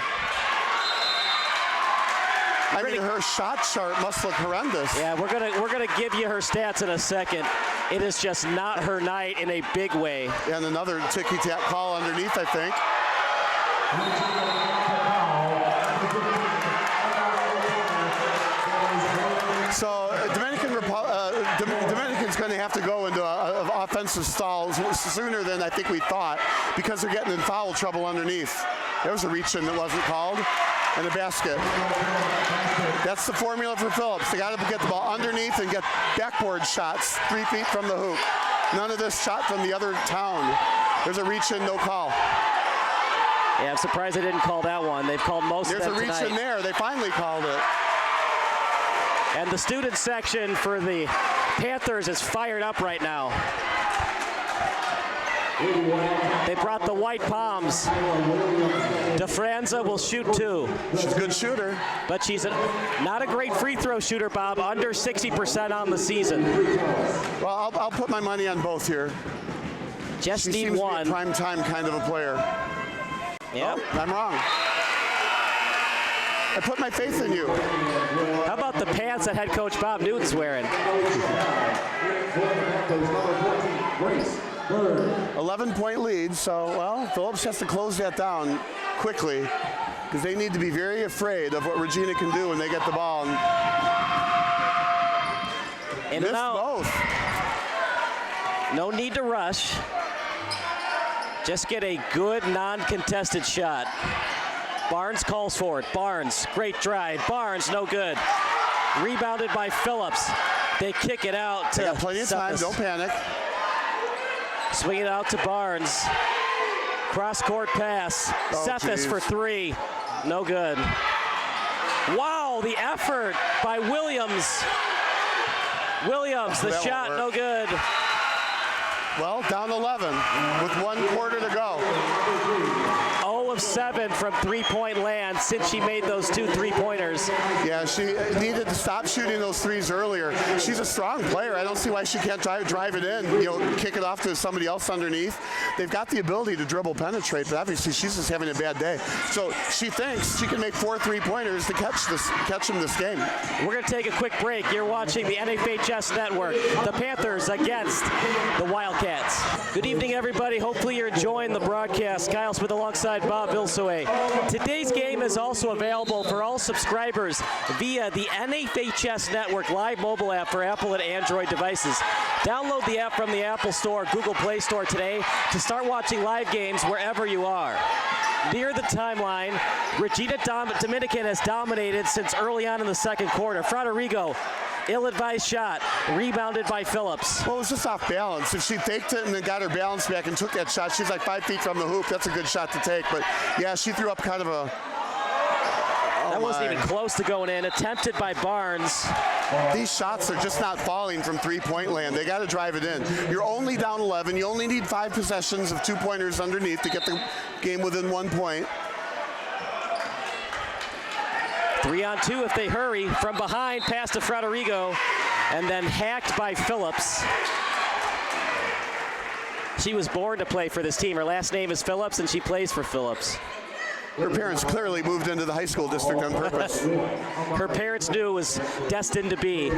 I mean, her shot chart must look horrendous. Yeah, we're gonna give you her stats in a second. It is just not her night in a big way. And another ticky-tack call underneath, I think. So Phillips's going to have to go into a offensive stall sooner than I think we thought because they're getting in foul trouble underneath. There was a reach-in that wasn't called, and a basket. That's the formula for Phillips. They got to get the ball underneath and get backboard shots 3 feet from the hoop. None of this shot from the other town. There's a reach-in, no call. Yeah, I'm surprised they didn't call that one. They've called most of them tonight. There's a reach-in there. They finally called it. And the student section for the Panthers is fired up right now. They brought the white palms. DeFranza will shoot 2. She's a good shooter. But she's not a great free throw shooter, Bob. Under 60% on the season. Well, I'll put my money on both here. Just she need seems one. To be a prime time kind of a player. Yep. Oh, I'm wrong. I put my faith in you. How about the pants that head coach Bob Newton's wearing? 11-point lead, so, well, Phillips has to close that down quickly because they need to be very afraid of what Regina can do when they get the ball. And missed now, both. No need to rush. Just get a good non-contested shot. Barnes calls for it. Barnes, great drive. Barnes, no good. Rebounded by Phillips. They kick it out to They got plenty of time, Cephas. don't panic. Swing it out to Barnes. Cross-court pass. Oh, Cephas geez. for 3. No good. Wow, the effort by Williams. Williams, the That shot, won't no work. good. Well, down 11 with 1 quarter to go. 0 of 7 from three-point land since she made those 2 3-pointers. Yeah, she needed to stop shooting those threes earlier. She's a strong player. I don't see why she can't drive it in, kick it off to somebody else underneath. They've got the ability to dribble penetrate, but obviously she's just having a bad day. So she thinks she can make 4 3-pointers to catch them this game. We're going to take a quick break. You're watching the NFHS Network. The Panthers against the Wildcats. Good evening, everybody. Hopefully you're enjoying the broadcast. Kyle Smith alongside Bob Vilsoe. Today's game is also available for all subscribers via the NFHS Network live mobile app for Apple and Android devices. Download the app from the Apple Store, Google Play Store today to start watching live games wherever you are. Near the timeline, Regina Dominican has dominated since early on in the second quarter. Fraderigo, ill-advised shot, rebounded by Phillips. Well, it was just off balance. If she faked it and then got her balance back and took that shot, she's like 5 feet from the hoop. That's a good shot to take. But, yeah, she threw up kind of a... That wasn't even close to going in. Attempted by Barnes. These shots are just not falling from three-point land. They got to drive it in. You're only down 11. You only need 5 possessions of 2-pointers underneath to get the game within 1 point. 3-on-2 if they hurry. From behind, pass to Fraderigo, and then hacked by Phillips. She was born to play for this team. Her last name is Phillips, and she plays for Phillips. Her parents clearly moved into the high school district on purpose. Her parents knew it was destined to be.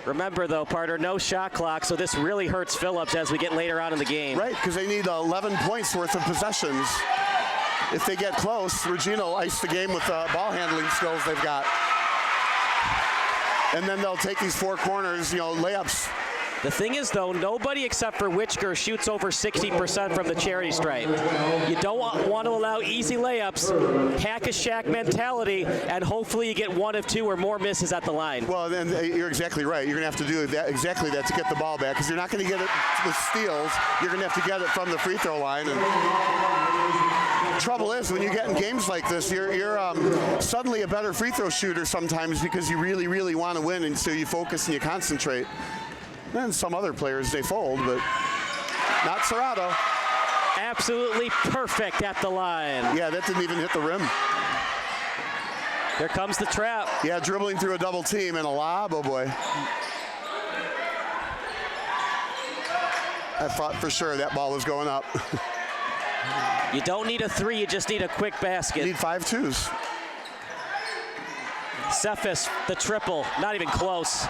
Remember, though, Parter, no shot clock, so this really hurts Phillips as we get later on in the game. Right, because they need 11 points worth of possessions. If they get close, Regina will ice the game with the ball handling skills they've got. And then they'll take these 4 corners, layups. The thing is, though, nobody except for Witchker shoots over 60% from the charity stripe. You don't want to allow easy layups, hack a shack mentality, and hopefully you get 1 of 2 or more misses at the line. Well, then you're exactly right. You're going to have to do exactly that to get the ball back, because you're not going to get it with steals. You're going to have to get it from the free throw line. And trouble is, when you get in games like this, you're suddenly a better free throw shooter sometimes because you really, really want to win, and so you focus and you concentrate. Then some other players, they fold, but not Serrato. Absolutely perfect at the line. Yeah, that didn't even hit the rim. Here comes the trap. Yeah, dribbling through a double team and a lob, oh boy. I thought for sure that ball was going up. You don't need a 3, you just need a quick basket. You need 5 twos. Cephas, the triple, not even close.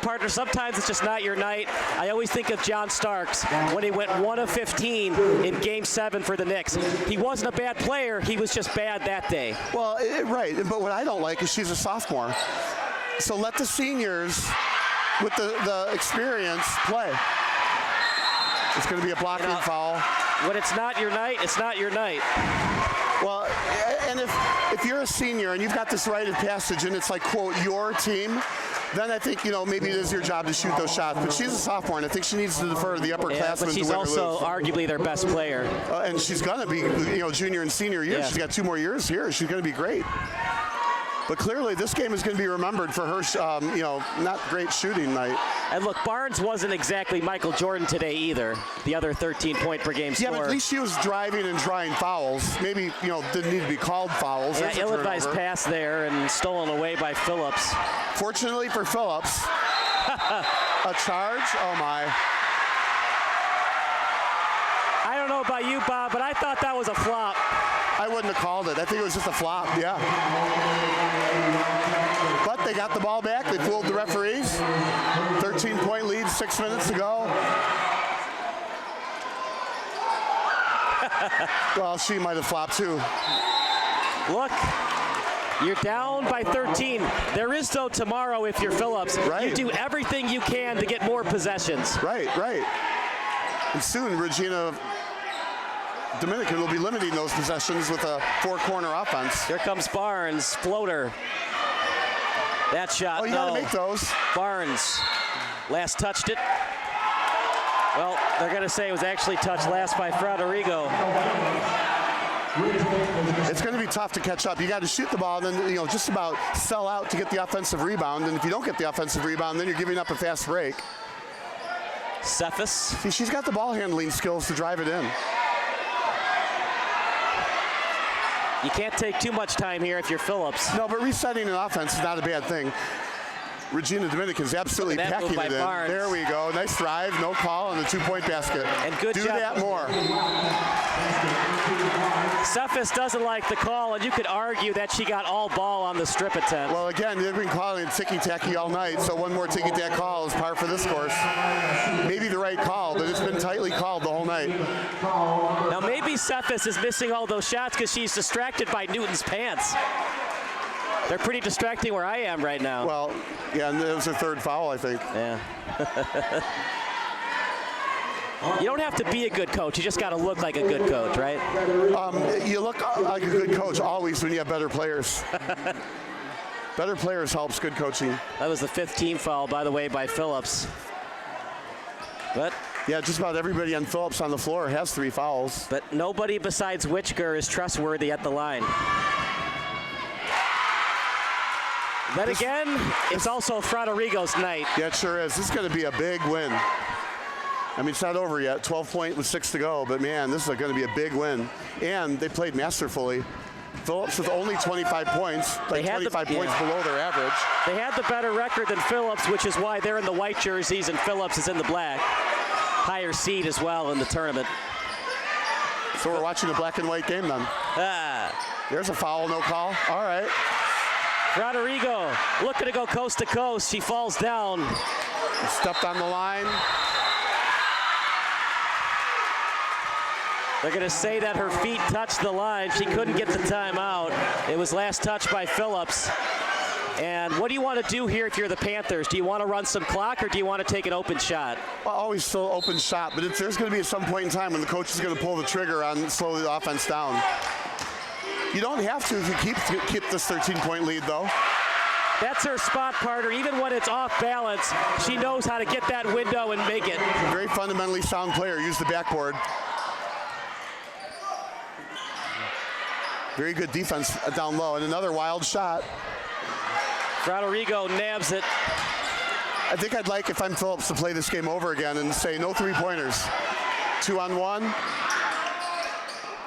Partner, sometimes it's just not your night. I always think of John Starks when he went 1 of 15 in Game 7 for the Knicks. He wasn't a bad player, he was just bad that day. Well, right, but what I don't like is she's a sophomore. So let the seniors with the experience play. It's going to be a blocking foul. When it's not your night, it's not your night. Well, and if you're a senior and you've got this rite of passage and it's like, quote, your team, then I think, maybe it is your job to shoot those shots. But she's a sophomore, and I think she needs to defer to the upperclassmen but she's to win also or lose. arguably their best player. And she's going to be, junior and senior year. Yeah. She's got 2 more years here. She's going to be great. But clearly, this game is going to be remembered for her, not great shooting night. And look, Barnes wasn't exactly Michael Jordan today either, the other 13-point per game Yeah, scorer. but at least she was driving and drawing fouls. Maybe, didn't need to be called fouls. Yeah, There's a ill-advised turnover. pass there and stolen away by Phillips. Fortunately for Phillips, a charge. Oh, my. I don't know about you, Bob, but I thought that was a flop. I wouldn't have called it. I think it was just a flop, yeah. But they got the ball back. They fooled the referees. 13-point lead, 6 minutes to go. Well, she might have flopped too. Look, you're down by 13. There is no tomorrow if you're Phillips. Right. You do everything you can to get more possessions. Right. And soon, Regina Dominican will be limiting those possessions with a 4-corner offense. Here comes Barnes, floater. That shot, Oh, you got to make those. Barnes, last touched it. Well, they're going to say it was actually touched last by Frederigo. It's going to be tough to catch up. You got to shoot the ball and then, just about sell out to get the offensive rebound. And if you don't get the offensive rebound, then you're giving up a fast break. Cephas. See, she's got the ball handling skills to drive it in. You can't take too much time here if you're Phillips. No, but resetting an offense is not a bad thing. Regina Dominican's absolutely Look at that packing move it by in. Barnes. There we go. Nice drive, no call, and the 2-point basket. And good Do job. that more. Cephas doesn't like the call, and you could argue that she got all ball on the strip attempt. Well, again, they've been calling it ticky-tacky all night, so one more ticky-tack call is par for this course. Maybe the right call, but it's been tightly called the whole night. Now maybe Cephas is missing all those shots because she's distracted by Newton's pants. They're pretty distracting where I am right now. Well, yeah, and it was her 3rd foul, I think. Yeah. You don't have to be a good coach. You just got to look like a good coach, right? You look like a good coach always when you have better players. Better players helps good coaching. That was the 5th team foul, by the way, by Phillips. But Yeah, just about everybody on Phillips on the floor has 3 fouls. nobody besides Witchger is trustworthy at the line. Then again, it's also Frederigo's night. Yeah, it sure is. This is going to be a big win. I mean, it's not over yet. 12 point with 6 to go, but man, this is going to be a big win. And they played masterfully. Phillips with only 25 points, like 25 points below their average. They had the better record than Phillips, which is why they're in the white jerseys and Phillips is in the black. Higher seed as well in the tournament. So we're watching a black and white game then. There's a foul, no call. All right. Frederigo looking to go coast to coast. She falls down. Stepped on the line. They're going to say that her feet touched the line. She couldn't get the timeout. It was last touched by Phillips. And what do you want to do here if you're the Panthers? Do you want to run some clock or do you want to take an open shot? Well, always still open shot, but there's going to be at some point in time when the coach is going to pull the trigger on slow the offense down. You don't have to if you keep this 13-point lead, though. That's her spot, partner. Even when it's off balance, she knows how to get that window and make it. Very fundamentally sound player. Use the backboard. Very good defense down low. And another wild shot. Frederigo nabs it. I think I'd like, if I'm Phillips, to play this game over again and say no 3-pointers. 2-on-1.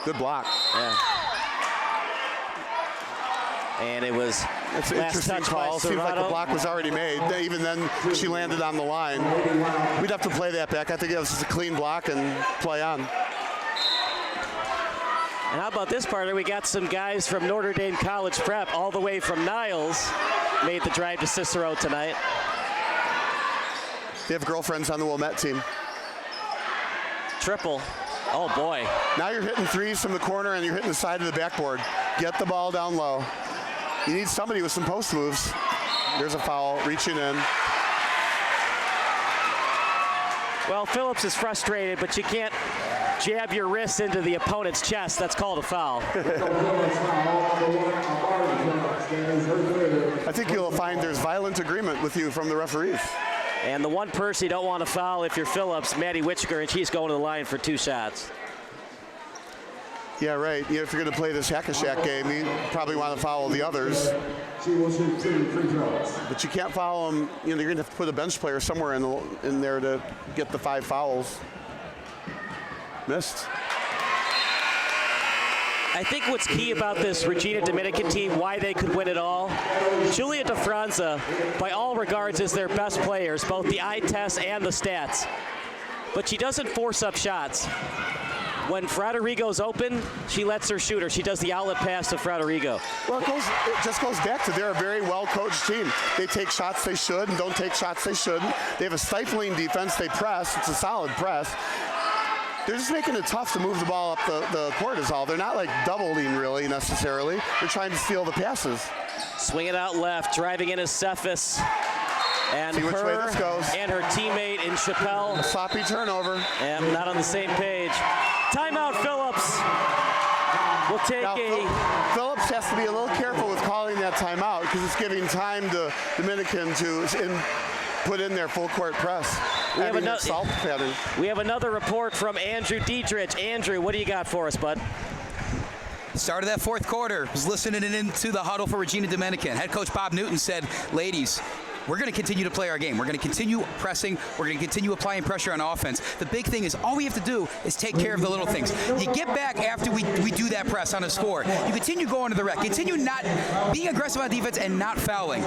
Good block. Yeah. And it was That's an last interesting touch call. by Seems like the Serrato. block was already made. Even then, she landed on the line. We'd have to play that back. I think it was just a clean block and play on. And how about this, partner? We got some guys from Notre Dame College Prep all the way from Niles made the drive to Cicero tonight. They have girlfriends on the Wilmette team. Triple. Oh, boy. Now you're hitting threes from the corner and you're hitting the side of the backboard. Get the ball down low. You need somebody with some post moves. There's a foul, reaching in. Well, Phillips is frustrated, but you can't jab your wrist into the opponent's chest. That's called a foul. I think you'll find there's violent agreement with you from the referees. And the one person you don't want to foul if you're Phillips, Maddie Witchiger, and she's going to the line for 2 shots. Yeah, right. If you're going to play this hack-a-shack game, you probably want to foul the others. But you can't foul them. You're going to have to put a bench player somewhere in there to get the 5 fouls. Missed. I think what's key about this Regina Dominican team, why they could win it all, Julia DeFranza, by all regards, is their best players, both the eye test and the stats. But she doesn't force up shots. When Fraderigo's open, she lets her shoot her. She does the outlet pass to Fraderigo. Well, it just goes back to they're a very well-coached team. They take shots they should and don't take shots they shouldn't. They have a stifling defense. They press. It's a solid press. They're just making it tough to move the ball up the court is all. They're not like doubling really necessarily. They're trying to steal the passes. Swing it out left, driving in is Cephas. And See which way her this goes. and her teammate in Chappelle. Sloppy turnover. And not on the same page. Timeout, Phillips. We'll take Now, Phillips has to be a little careful with calling that timeout because it's giving time to Dominican to put in their full court press. We have another report from Andrew Diedrich. Andrew, what do you got for us, bud? Start of that fourth quarter, was listening into the huddle for Regina Dominican. Head coach Bob Newton said, ladies, we're going to continue to play our game. We're going to continue pressing. We're going to continue applying pressure on offense. The big thing is all we have to do is take care of the little things. You get back after we do that press on a score. You continue going to the rack. Continue not being aggressive on defense and not fouling.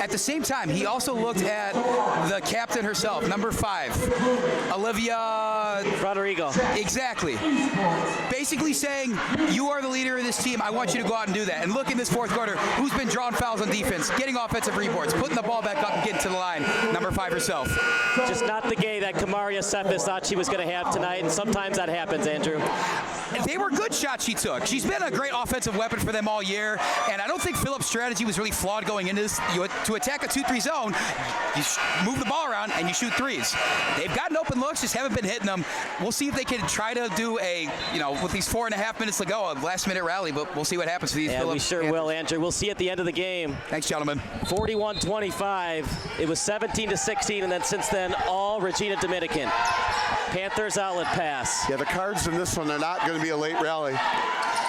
At the same time, he also looked at the captain herself, number 5, Olivia Rodrigo. Exactly. Basically saying, you are the leader of this team. I want you to go out and do that. And look in this fourth quarter, who's been drawing fouls on defense, getting offensive rebounds, putting the ball back up and getting to the line. Number 5 herself. Just not the game that Kamaria Cephas thought she was going to have tonight, and sometimes that happens, Andrew. They were good shots she took. She's been a great offensive weapon for them all year, and I don't think Phillips' strategy was really flawed going into this. To attack a 2-3 zone, you move the ball around and you shoot threes. They've gotten open looks, just haven't been hitting them. We'll see if they can try to do with these 4.5 minutes to go, a last-minute rally, but we'll see what happens for these Phillips. We sure will, Andrew. We'll see you at the end of the game. Thanks, gentlemen. 41-25. It was 17-16, and then since then, all Regina Dominican. Panthers outlet pass. Yeah, the cards in this one are not going to be a late rally.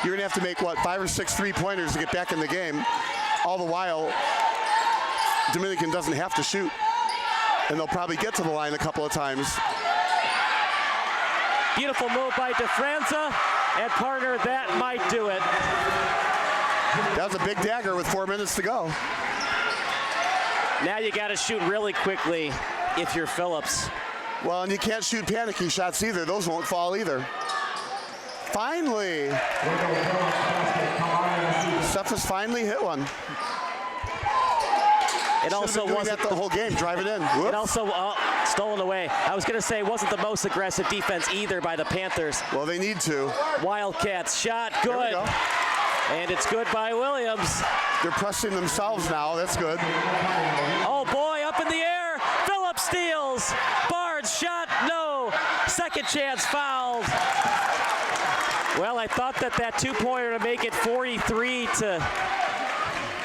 You're going to have to make, 5 or 6 3-pointers to get back in the game. All the while, Dominican doesn't have to shoot. And they'll probably get to the line a couple of times. Beautiful move by DeFranza, and partner, that might do it. That was a big dagger with 4 minutes to go. Now you got to shoot really quickly if you're Phillips. Well, and you can't shoot panicky shots either. Those won't fall either. Finally. Cephas finally hit one. It also wasn't the whole game. Drive it in. Whoops. It also stolen away. I was going to say it wasn't the most aggressive defense either by the Panthers. Well, they need to. Wildcats shot good. There we go. And it's good by Williams. They're pressing themselves now. That's good. Oh boy, up in the air. Phillips steals. Barnes shot, no. Second chance fouled. Well, I thought that 2-pointer to make it 43 to.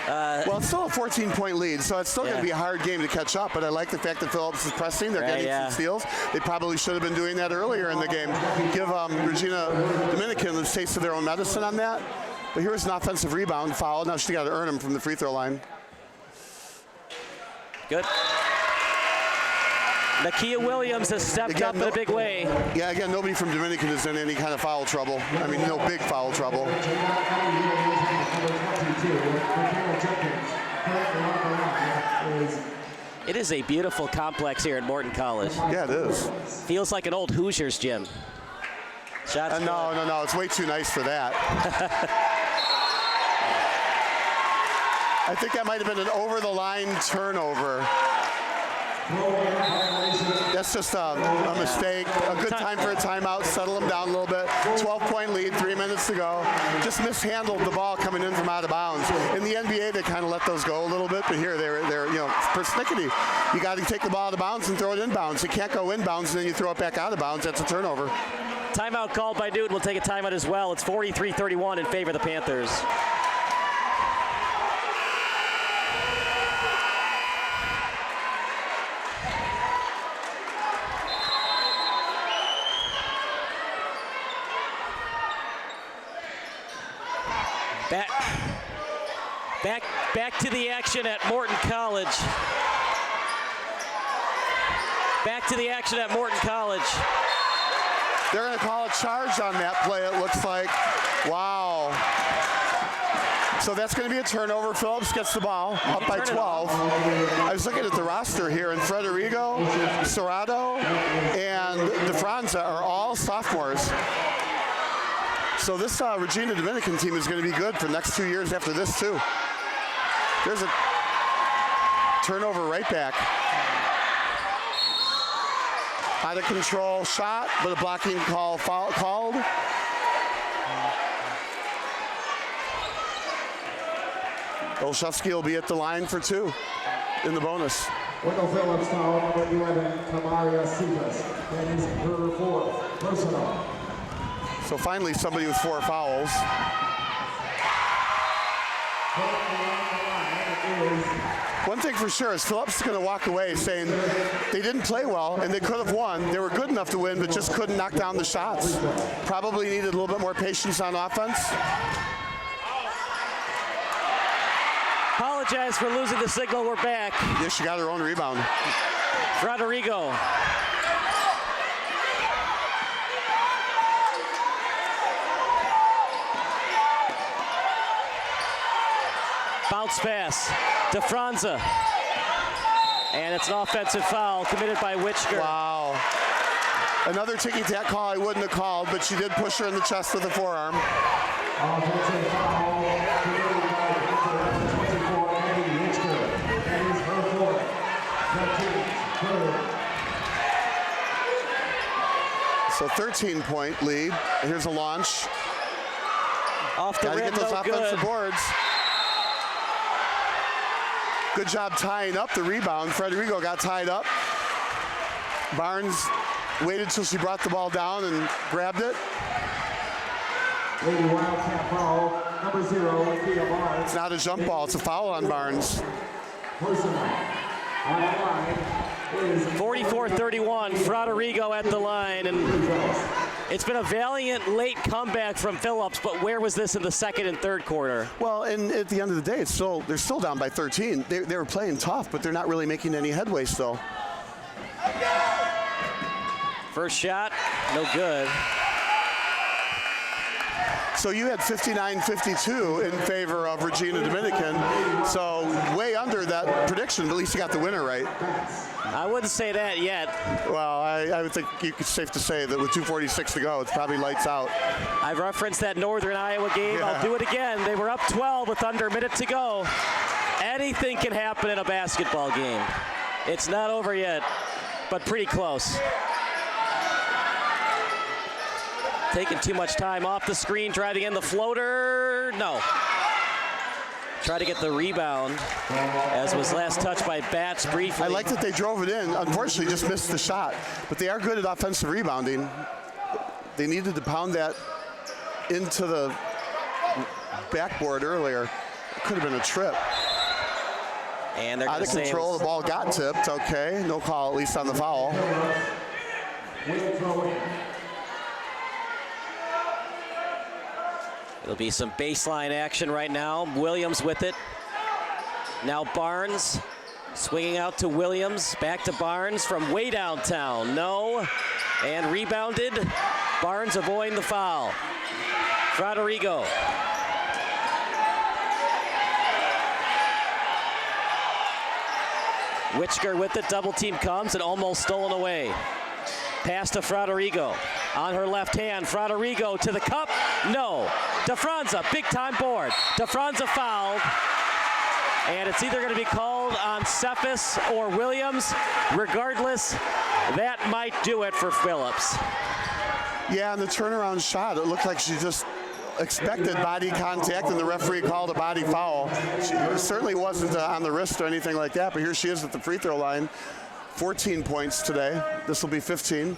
Well, it's still a 14-point lead, so it's still going to be a hard game to catch up, but I like the fact that Phillips is pressing. They're getting some steals. They probably should have been doing that earlier in the game. Give Regina Dominican a taste of their own medicine on that. But here's an offensive rebound foul. Now she's got to earn him from the free throw line. Good. Nakia Williams has stepped up in a big way. Yeah, again, nobody from Dominican is in any kind of foul trouble. I mean, no big foul trouble. It is a beautiful complex here at Morton College. Yeah, it is. Feels like an old Hoosiers gym. Shots no, it's way too nice for that. I think that might have been an over-the-line turnover. That's just a mistake. A good time for a timeout, settle them down a little bit. 12-point lead, 3 minutes to go. Just mishandled the ball coming in from out of bounds. In the NBA, they kind of let those go a little bit, but here they're persnickety. You got to take the ball out of bounds and throw it inbounds. You can't go inbounds and then you throw it back out of bounds. That's a turnover. Timeout called by Newton. We'll take a timeout as well. It's 43-31 in favor of the Panthers. Back to the action at Morton College. Back to the action at Morton College. They're going to call a charge on that play, it looks like. Wow. So that's going to be a turnover. Phillips gets the ball up by 12. I was looking at the roster here, and Frederigo, Serrato, and DeFranza are all sophomores. So this Regina Dominican team is going to be good for the next 2 years after this, too. There's a turnover right back. Out of control shot, but a blocking call called. Olszewski will be at the line for 2 in the bonus. Wendell Phillips foul, number 11, Kamaria Cephas. That is her 4th personal. So finally somebody with 4 fouls. One thing for sure is Phillips is going to walk away saying they didn't play well and they could have won. They were good enough to win, but just couldn't knock down the shots. Probably needed a little bit more patience on offense. Apologize for losing the signal. We're back. Yeah, she got her own rebound. Frederigo. Bounce pass. DeFranza. And it's an offensive foul committed by Witchker. Wow. Another ticky-tack call I wouldn't have called, but she did push her in the chest with a forearm. Offensive foul committed by 24, Eddie Witchker. That is her 4th. So 13-point lead. And here's a launch. Off the rim, rim, get those no offensive good. boards. Good job tying up the rebound. Frederigo got tied up. Barnes waited till she brought the ball down and grabbed it. Lady Wildcat foul, number 0, Kia Barnes. It's not a jump ball, it's a foul on Barnes. Personal. On the line is 44-31, Frederigo at the line, and it's been a valiant late comeback from Phillips, but where was this in the second and third quarter? Well, and at the end of the day, they're still down by 13. They were playing tough, but they're not really making any headway still. First shot, no good. So you had 59-52 in favor of Regina Dominican. So way under that prediction, but at least you got the winner right. I wouldn't say that yet. Well, I would think it's safe to say that with 2:46 to go, it's probably lights out. I've referenced that Northern Iowa game. Yeah. I'll do it again. They were up 12 with under a minute to go. Anything can happen in a basketball game. It's not over yet, but pretty close. Taking too much time off the screen, driving in the floater. No. Try to get the rebound, as was last touched by Batts briefly. I like that they drove it in. Unfortunately, just missed the shot. But they are good at offensive rebounding. They needed to pound that into the backboard earlier. It could have been a trip. And they're out of control. The ball got tipped. Okay, no call at least on the foul. It'll be some baseline action right now. Williams with it. Now Barnes swinging out to Williams. Back to Barnes from way downtown. No. And rebounded. Barnes avoiding the foul. Frederigo. Witchker with it. Double team comes and almost stolen away. Pass to Frederigo. On her left hand, Frederigo to the cup. No. DeFranza, big time board. DeFranza fouled. And it's either going to be called on Cephas or Williams. Regardless, that might do it for Phillips. Yeah, and the turnaround shot, it looked like she just expected body contact and the referee called a body foul. She certainly wasn't on the wrist or anything like that, but here she is at the free throw line. 14 points today. This will be 15.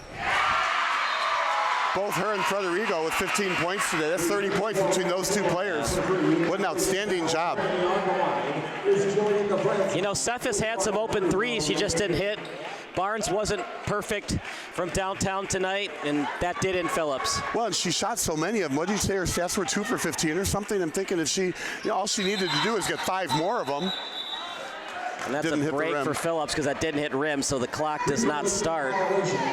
Both her and Frederigo with 15 points today. That's 30 points between those two players. What an outstanding job. You know, Cephas had some open threes she just didn't hit. Barnes wasn't perfect from downtown tonight, and that did in Phillips. Well, and she shot so many of them. What did you say her stats were? 2 for 15 or something? I'm thinking if she, all she needed to do is get 5 more of them. And that's a break for Phillips because that didn't hit rim, so the clock does not start.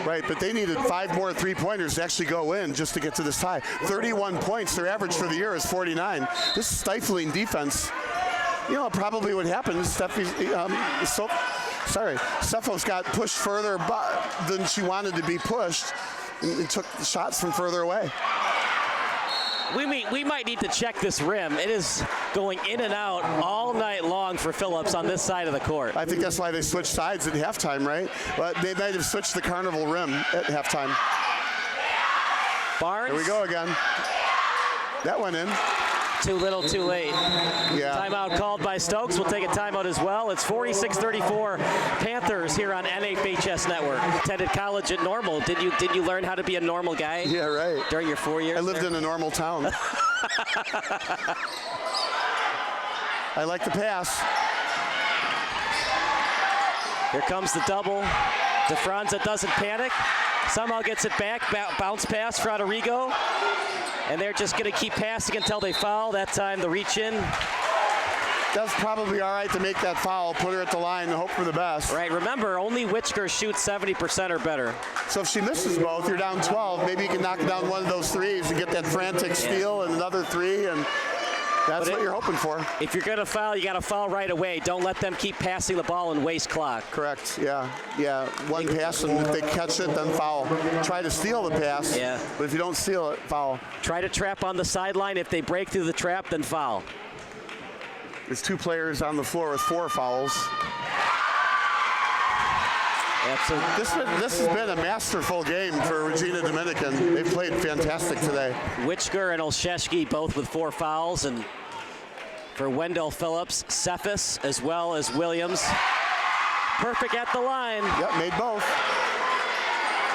Right, but they needed 5 more three-pointers to actually go in just to get to this tie. 31 points. Their average for the year is 49. This stifling defense, you know, probably what happened. Cephos got pushed further than she wanted to be pushed and took the shots from further away. We might need to check this rim. It is going in and out all night long for Phillips on this side of the court. I think that's why they switched sides at halftime, right? But they might have switched the carnival rim at halftime. Barnes. Here we go again. That went in. Too little, too late. Yeah. Timeout called by Stokes. We'll take a timeout as well. It's 46-34 Panthers here on NHS Network. Attended college at Normal. Did you learn how to be a normal guy? Yeah, right. During your 4 years? I lived in a normal town. I like the pass. Here comes the double. DeFranza doesn't panic. Somehow gets it back. Bounce pass, Frederigo. And they're just going to keep passing until they foul. That time the reach in. That's probably all right to make that foul, put her at the line and hope for the best. Right, remember, only Witchker shoots 70% or better. So if she misses both, you're down 12. Maybe you can knock down one of those threes and get that frantic steal and another three, and that's what you're hoping for. If you're going to foul, you got to foul right away. Don't let them keep passing the ball and waste clock. Correct, yeah. One pass, and if they catch it, then foul. Try to steal the pass, but if you don't steal it, foul. Try to trap on the sideline. If they break through the trap, then foul. There's 2 players on the floor with 4 fouls. Absolutely. This has been a masterful game for Regina Dominican. They've played fantastic today. Witchker and Olszewski both with 4 fouls, and for Wendell Phillips, Cephas as well as Williams. Perfect at the line. Yep, made both.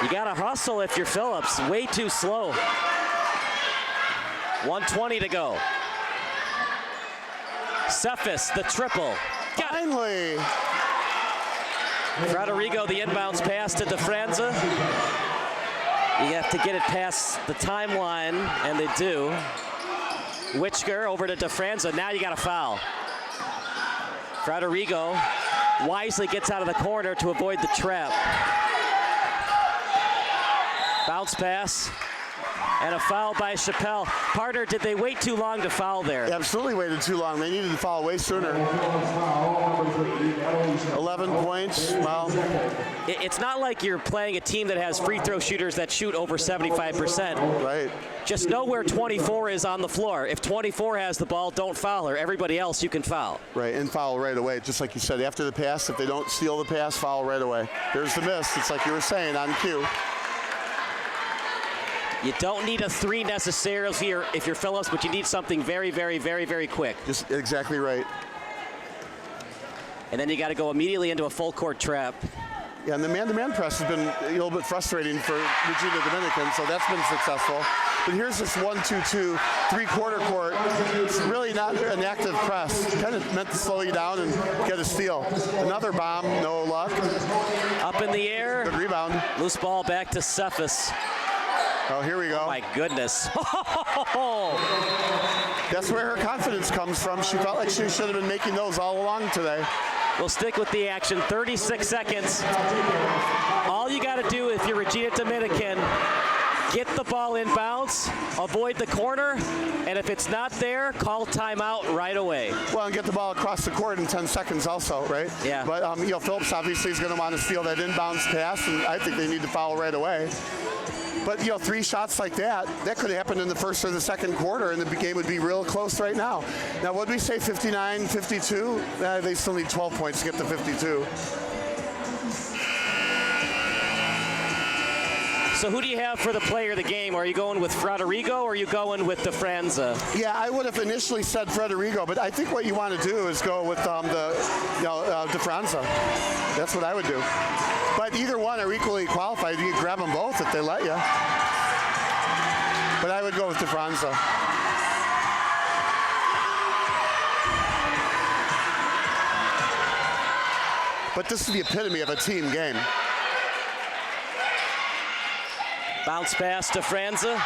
You got to hustle if you're Phillips. Way too slow. 1:20 to go. Cephas, the triple. Finally. Frederigo, the inbounds pass to DeFranza. You have to get it past the timeline, and they do. Witchker over to DeFranza. Now you got a foul. Frederigo wisely gets out of the corner to avoid the trap. Bounce pass. And a foul by Chappelle. Partner, did they wait too long to foul there? They absolutely waited too long. They needed to foul way sooner. 11 points. Well, it's not like you're playing a team that has free throw shooters that shoot over 75%. Right. Just know where 24 is on the floor. If 24 has the ball, don't foul her. Everybody else, you can foul. Right, and foul right away. Just like you said, after the pass, if they don't steal the pass, foul right away. There's the miss. It's like you were saying on cue. You don't need a 3 necessarily here if you're Phillips, but you need something very, very, very, very quick. Just exactly right. And then you got to go immediately into a full court trap. Yeah, and the man-to-man press has been a little bit frustrating for Regina Dominican, so that's been successful. But here's this 1-2-2, 3-quarter court. It's really not an active press. Kind of meant to slow you down and get a steal. Another bomb, no luck. Up in the air. Good rebound. Loose ball back to Cephas. Oh, here we go. Oh, my goodness. That's where her confidence comes from. She felt like she should have been making those all along today. We'll stick with the action. 36 seconds. All you got to do if you're Regina Dominican, get the ball in bounds, avoid the corner, and if it's not there, call timeout right away. Well, and get the ball across the court in 10 seconds also, right? Yeah. But, Phillips obviously is going to want to steal that inbounds pass, and I think they need to foul right away. But, 3 shots like that could happen in the first or the second quarter, and the game would be real close right now. Now, what did we say, 59, 52? They still need 12 points to get to 52. So who do you have for the player of the game? Are you going with Frederigo or are you going with DeFranza? Yeah, I would have initially said Frederigo, but I think what you want to do is go with DeFranza. That's what I would do. But either one are equally qualified. You can grab them both if they let you. But I would go with DeFranza. But this is the epitome of a team game. Bounce pass to Franza.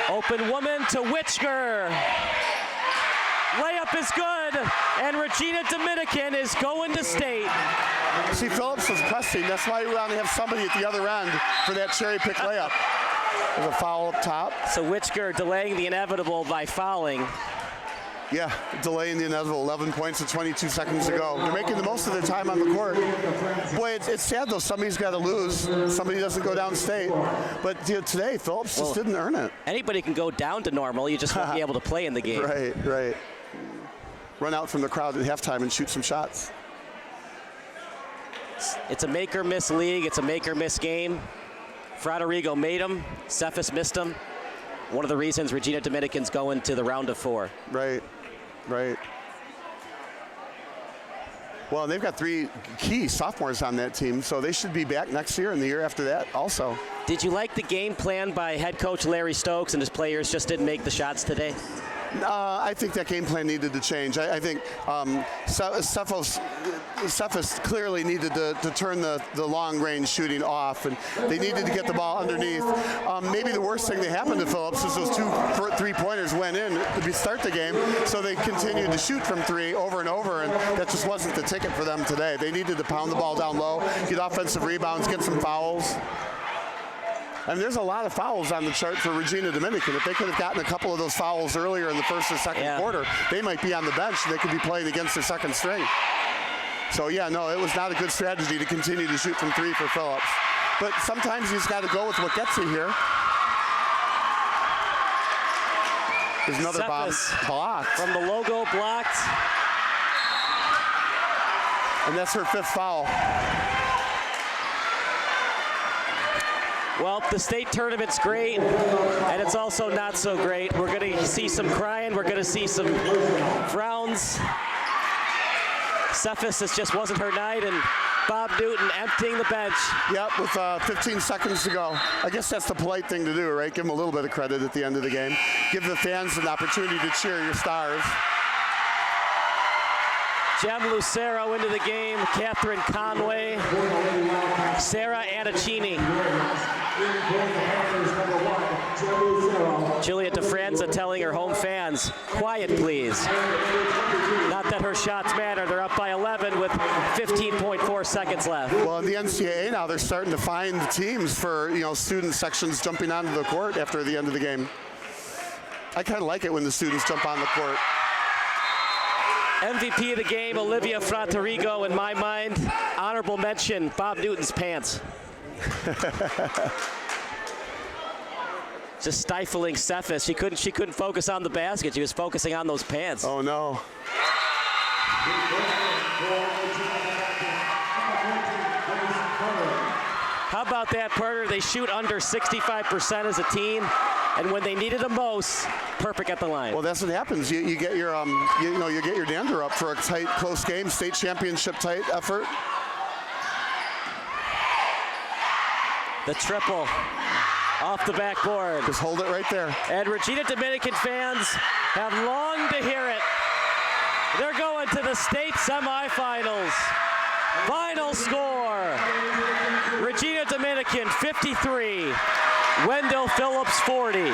Open woman to Witchger. Layup is good, and Regina Dominican is going to state. See, Phillips was pressing. That's why you want to have somebody at the other end for that cherry pick layup. There's a foul up top. So Witchger delaying the inevitable by fouling. Yeah, delaying the inevitable. 11 points and 22 seconds to go. They're making the most of their time on the court. Boy, it's sad though. Somebody's got to lose. Somebody doesn't go downstate. But today, Phillips just didn't earn it. Anybody can go down to normal. You just won't be able to play in the game. Right. Run out from the crowd at halftime and shoot some shots. It's a make or miss league. It's a make or miss game. Frederigo made him. Cephas missed him. One of the reasons Regina Dominican's going to the round of 4. Right. Well, they've got 3 key sophomores on that team, so they should be back next year and the year after that also. Did you like the game plan by head coach Larry Stokes and his players just didn't make the shots today? I think that game plan needed to change. I think Cephas clearly needed to turn the long-range shooting off, and they needed to get the ball underneath. Maybe the worst thing that happened to Phillips is those 2 3-pointers went in to start the game, so they continued to shoot from 3 over and over, and that just wasn't the ticket for them today. They needed to pound the ball down low, get offensive rebounds, get some fouls. And there's a lot of fouls on the chart for Regina Dominican. If they could have gotten a couple of those fouls earlier in the first or second quarter, they might be on the bench and they could be playing against their second string. So yeah, no, it was not a good strategy to continue to shoot from 3 for Phillips. But sometimes you just got to go with what gets you here. There's another bomb blocked. From the logo, blocked. And that's her 5th foul. Well, the state tournament's great, and it's also not so great. We're going to see some crying. We're going to see some frowns. Cephas, this just wasn't her night, and Bob Newton emptying the bench. Yep, with 15 seconds to go. I guess that's the polite thing to do, right? Give them a little bit of credit at the end of the game. Give the fans an opportunity to cheer your stars. Jem Lucero into the game, Catherine Conway, Sarah Anacini. Julia DeFranza telling her home fans, quiet please. Not that her shots matter, they're up by 11 with 15.4 seconds left. Well, in the NCAA now, they're starting to find teams for, student sections jumping onto the court after the end of the game. I kind of like it when the students jump on the court. MVP of the game, Olivia Frederigo, in my mind. Honorable mention, Bob Newton's pants. Just stifling Cephas. She couldn't focus on the basket. She was focusing on those pants. Oh no. How about that, Porter? They shoot under 65% as a team, and when they needed the most, perfect at the line. Well, that's what happens. You get your you get your dander up for a tight, close game, state championship tight effort. The triple off the backboard. Just hold it right there. And Regina Dominican fans have longed to hear it. They're going to the state semifinals. Final score, Regina Dominican 53, Wendell Phillips 40.